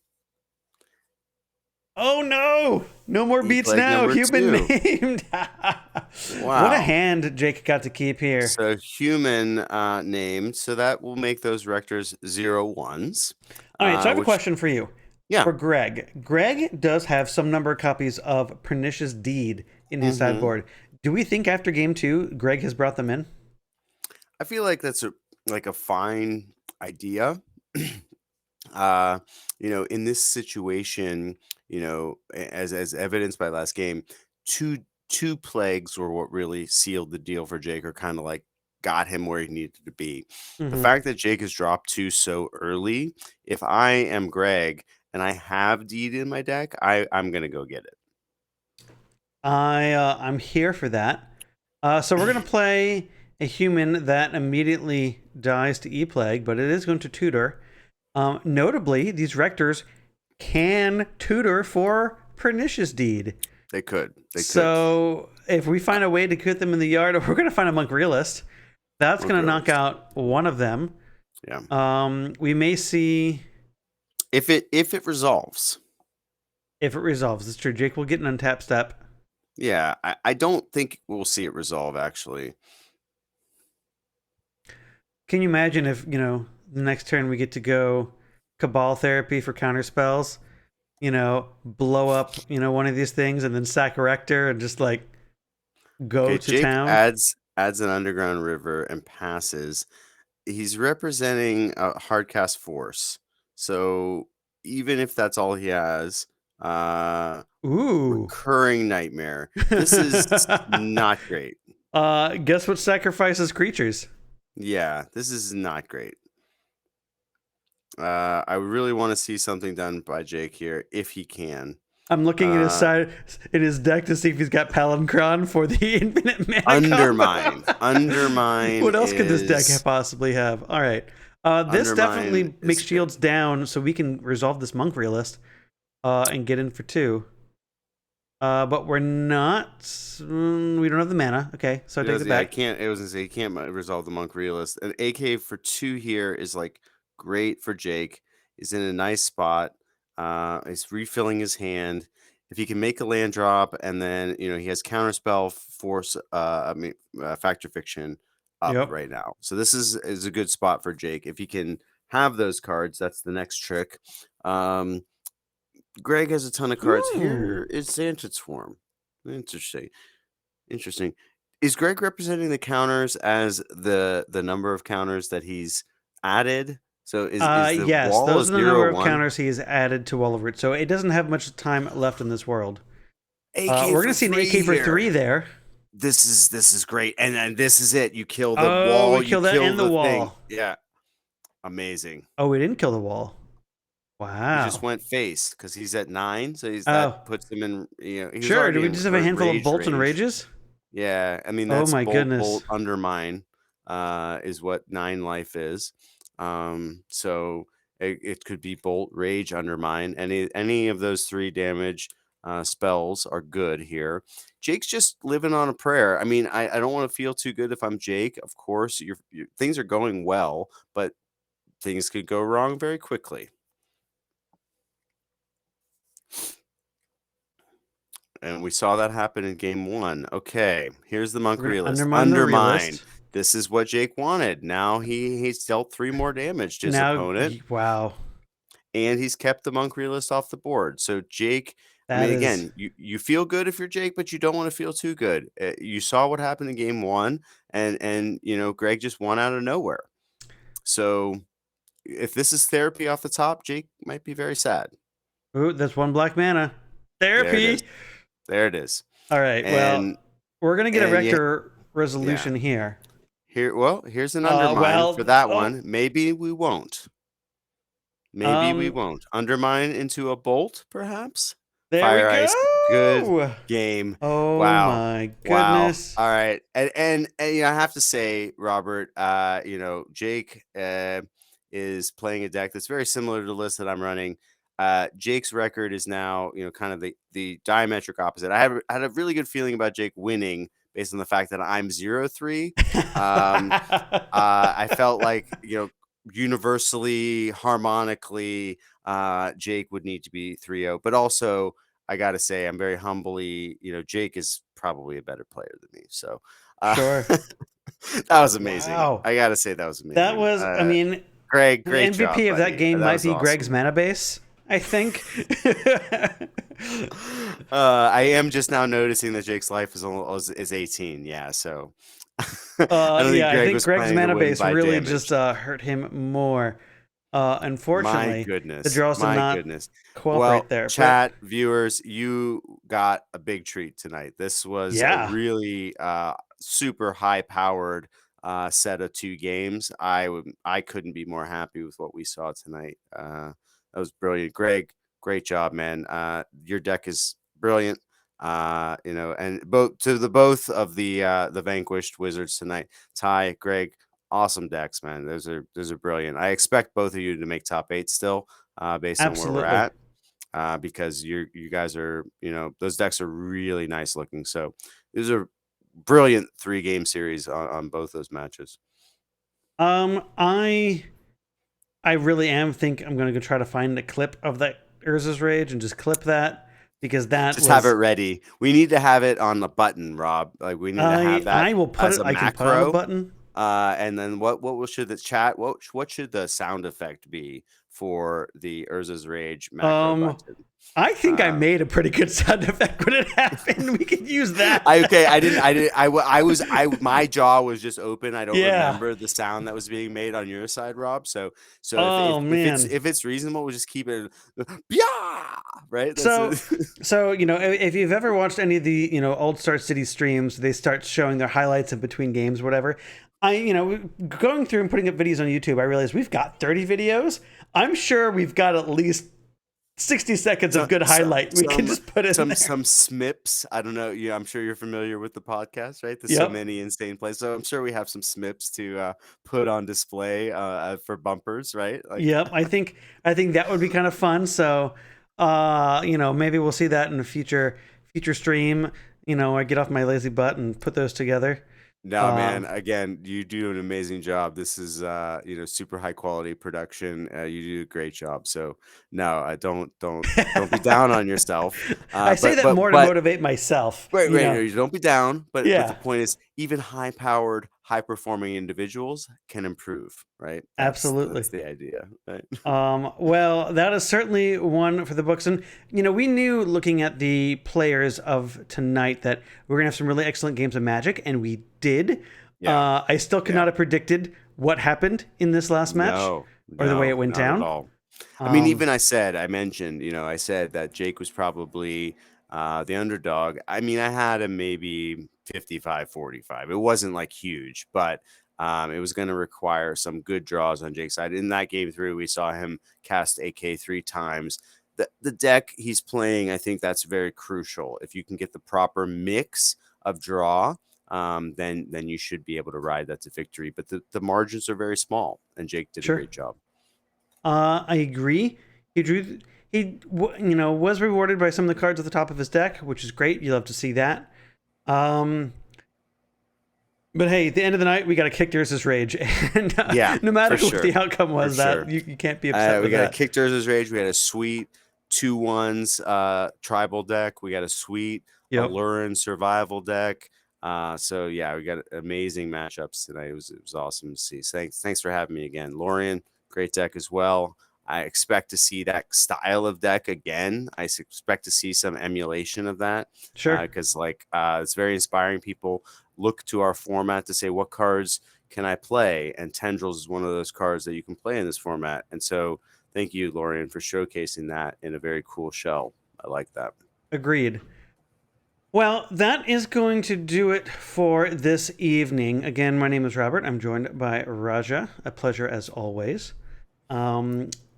Oh no! No more beats now. Human named. Wow. What a hand Jake got to keep here. So human named. So that will make those Rectors 0/1s. All right. So I have a question for you. Yeah. For Greg. Greg does have some number of copies of Pernicious Deed in his sideboard. Do we think after game 2, Greg has brought them in? I feel like that's a fine idea. In this situation, as evidenced by last game, two plagues were what really sealed the deal for Jake, or kind of like got him where he needed to be. The Mm-hmm. fact that Jake has dropped 2 so early, if I am Greg and I have Deed in my deck, I'm gonna go get it. I'm here for that. So we're gonna play a human that immediately dies to E-Plague, but it is going to tutor. Notably, these rectors can tutor for Pernicious Deed. They could. So if we find a way to put them in the yard, we're gonna find a Monk Realist. That's gonna knock out one of them. Yeah. We may see if it resolves. If it resolves, it's true. Jake will get an untap step. Yeah, I don't think we'll see it resolve, actually. Can you imagine if, the next turn we get to go Cabal Therapy for counter spells, blow up, one of these things and then sack a Rector and just like go to Jake town? adds an Underground River and passes. He's representing a Hardcast Force. So even if that's all he has, Recurring Nightmare. This is not great. Guess what sacrifices creatures? Yeah, this is not great. I really want to see something done by Jake here, if he can. I'm looking at his side in his deck to see if he's got Palancron for the infinite mana. Undermine. What else could this deck possibly have? All right. This definitely makes shields down, so we can resolve this Monk Realist and get in for 2. But we're not. We don't have the mana. Okay, so I take it back. I can't. It was gonna say you can't resolve the Monk Realist. An AK for 2 here is like great for Jake. He's in a nice spot. He's refilling his hand. If he can make a land drop, and then he has Counterspell, Force. Factor Fiction up right now. So this is a good spot for Jake. If he can have those cards, that's the next trick. Greg has a ton of cards. Here is Xantid Swarm. Interesting. Is Greg representing the counters as the number of counters that he's added? So is the yes, wall those are the number of 0-1? counters he's added to Wall of Root. So it doesn't have much time left in this world. AK we're gonna see an AK for 3 there. This is great, and this is it. You kill the wall. We kill that and the wall. Thing. Yeah, amazing. Oh, we didn't kill the wall. Wow. He just went face because he's at 9, so that puts him in. Sure. Do we just have a handful of bolts and rages? Yeah, I mean that's goodness. Bolt Undermine is what 9 life is. So it could be Bolt, Rage, Undermine. Any of those 3 damage spells are good here. Jake's just living on a prayer. I mean, I don't want to feel too good if I'm Jake. Of course, your things are going well, but things could go wrong very quickly. And we saw that happen in game 1. Okay, here's the Monk Realist. Undermine. This is what Jake wanted. Now he's dealt 3 more damage to his opponent. Wow. And he's kept the Monk Realist off the board. So Jake, again, you feel good if you're Jake, but you don't want to feel too good. You saw what happened in game 1, and Greg just won out of nowhere. So if this is therapy off the top, Jake might be very sad. Ooh, that's 1 black mana. Therapy. There it is. All right. Well, we're gonna get a Rector resolution here. Here's an Undermine for that one. Maybe we won't. Undermine into a Bolt, perhaps. There Fire we go. Ice. Good game. Oh my goodness. Wow. All right. And I have to say, Robert, Jake is playing a deck that's very similar to the list that I'm running. Jake's record is now, kind of the diametric opposite. I had a really good feeling about Jake winning based on the fact that I'm 0-3. I felt like, universally, harmonically, Jake would need to be 3-0. But also, I got to say, I'm very humbly, Jake is probably a better player than me. So, sure. That was amazing. Wow. I got to say, that was amazing. That was, Greg, the great MVP job, of that game might be awesome. Greg's mana base, I think. I am just now noticing that Jake's life is 18. Yeah, so I think Greg's mana base really just hurt him more. Unfortunately, my goodness, the draws did not cooperate there. Chat viewers, you got a big treat tonight. This was a really super high-powered set of 2 games, I couldn't be more happy with what we saw tonight. That was brilliant, Greg. Great job, man. Your deck is brilliant. And both of the vanquished wizards tonight, Ty, Greg, awesome decks, man. Those are brilliant. I expect both of you to make top 8 still, based on where we're Absolutely. at, because you guys are, those decks are really nice looking. So these are brilliant 3-game series on both those matches. I really think I'm gonna go try to find a clip of that Urza's Rage and just clip that, because that Just have it was. ready. We need to have it on the button, Rob. Like, we need to have that I will put as it. a I can put it on the macro. button. And then what should the chat? What should the sound effect be for the Urza's Rage macro Um, button? I think I made a pretty good sound effect when it happened. We could use that. My jaw was just open. I don't Yeah. remember the sound that was being made on your side, Rob. So Oh, man. if it's reasonable, we'll just keep it, yeah, right. That's So, it. so if you've ever watched any of the old Start City streams, they start showing their highlights in between games, whatever. Going through and putting up videos on YouTube, I realized we've got 30 videos. I'm sure we've got at least 60 seconds of good highlight. We can just put in some there. smips. I don't know. Yeah, I'm sure you're familiar with the podcast, right? There's so Yep. many insane plays. So I'm sure we have some smips to put on display for bumpers, right? Like, Yep. I think that would be kind of fun. So, maybe we'll see that in a future stream. I get off my lazy butt and put those together. no, man. Again, you do an amazing job. This is super high quality production. You do a great job. So no, don't be down on yourself. I say that more to motivate myself. Right, no, don't be down. But Yeah. the point is, even high powered, high performing individuals can improve, right? Absolutely. That's the idea, right? Well, that is certainly one for the books. And, we knew looking at the players of tonight that we were going to have some really excellent games of Magic, and we did. Yeah. I still could not have predicted what happened in this last match or the way it went not down. At all. I mean, even I said that Jake was probably the underdog. I mean, I had him maybe 55-45. It wasn't like huge, but it was going to require some good draws on Jake's side. In that game 3, we saw him cast AK 3 times. The deck he's playing, I think that's very crucial. If you can get the proper mix of draw, then you should be able to ride that to victory. But the margins are very small, and Jake did a great job. I agree. He was rewarded by some of the cards at the top of his deck, which is great. You love to see that. But hey, at the end of the night, we got to kick Urza's Rage, and no matter what the outcome was, you can't be upset. We got to kick Urza's Rage. We had a sweet 2-1s tribal deck. We got a sweet Aluren survival deck. So yeah, we got amazing matchups tonight. It was awesome to see. So thanks for having me again, Lorian. Great deck as well. I expect to see that style of deck again. I expect to see some emulation of that. Sure. Because it's very inspiring. People look to our format to say, what cards can I play? And Tendrils is one of those cards that you can play in this format. And so thank you, Lorian, for showcasing that in a very cool shell. I like that. Agreed. Well, that is going to do it for this evening. Again, my name is Robert. I'm joined by Raja. A pleasure as always.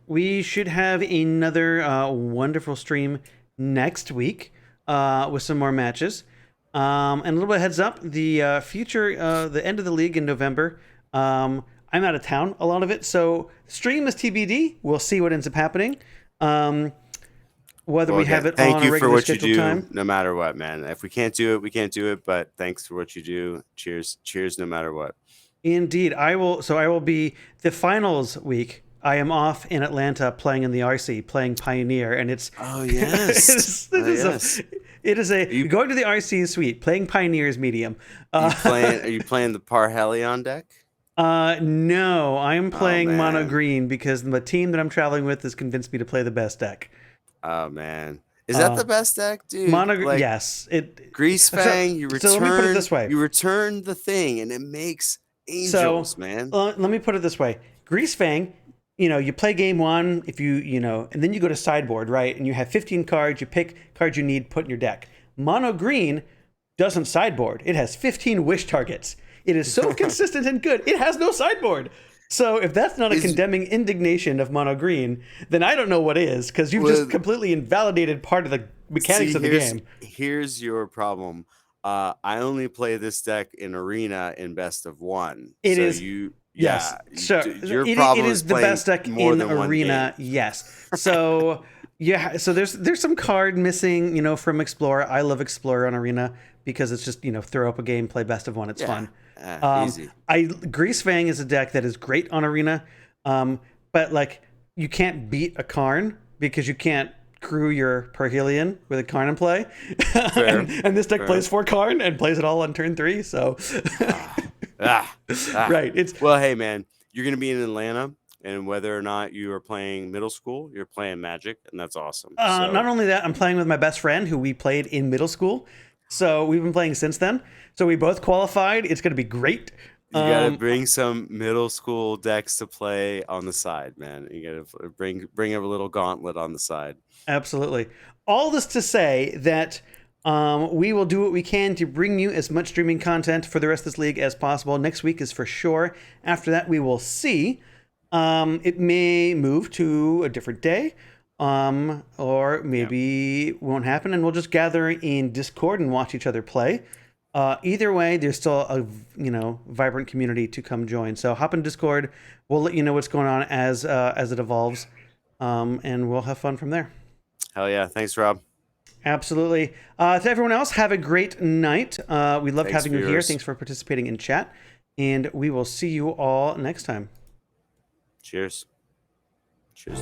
We should have another wonderful stream next week with some more matches. And a little bit of heads up, the the end of the league in November, I'm out of town, a lot of it. So stream is TBD. We'll see what ends up happening. Whether we have it on a regular scheduled time. No matter what, man. If we can't do it, we can't do it. But thanks for what you do. Cheers, no matter what. Indeed, I will. So I will be the finals week. I am off in Atlanta playing in the RC, playing Pioneer, and it's it is going to the RC is sweet. Playing Pioneer is medium. Are you playing the Parhelion deck? No, I'm playing Mono Green because the team that I'm traveling with has convinced me to play the best deck. Oh man, is that the best deck, dude? Yes. Greasefang. You return. So let me put it this way. You return the thing, and it makes angels, man. Let me put it this way. Greasefang. You play game 1, if and then you go to sideboard, right? And you have 15 cards. You pick cards you need, put in your deck. Mono Green doesn't sideboard. It has 15 wish targets. It is so consistent and good. It has no sideboard. So if that's not a condemning indignation of mono green, then I don't know what is, because you've just completely invalidated part of the mechanics of the game. Here's your problem. I only play this deck in arena in best of one. Yes, sure. Your problem it is the best deck in arena. Yes. So yeah. So there's some card missing, you know, from Explorer. I love Explorer on arena because it's just, you know, throw up a game, play best of one. It's fun. Easy. Greasefang is a deck that is great on arena, but like you can't beat a Karn because you can't crew your Perhelion with a Karn in play. and this deck plays 4 Karn and plays it all on turn 3. So right. Well, hey man, you're gonna be in Atlanta, and whether or not you are playing middle school, you're playing Magic, and that's awesome. Not only that, I'm playing with my best friend who we played in middle school. So we've been playing since then. So we both qualified. It's going to be great. You got to bring some middle school decks to play on the side, man. You got to bring a little gauntlet on the side. Absolutely. All this to say that we will do what we can to bring you as much streaming content for the rest of this league as possible. Next week is for sure. After that, we will see. It may move to a different day. Or maybe won't happen, and we'll just gather in Discord and watch each other play. Either way, there's still a vibrant community to come join. So hop in Discord. We'll let you know what's going on as it evolves, and we'll have fun from there. Hell yeah! Thanks, Rob. Absolutely. To everyone else, have a great night. We loved having you here. Thanks for participating in chat, and we will see you all next time. Cheers. Cheers.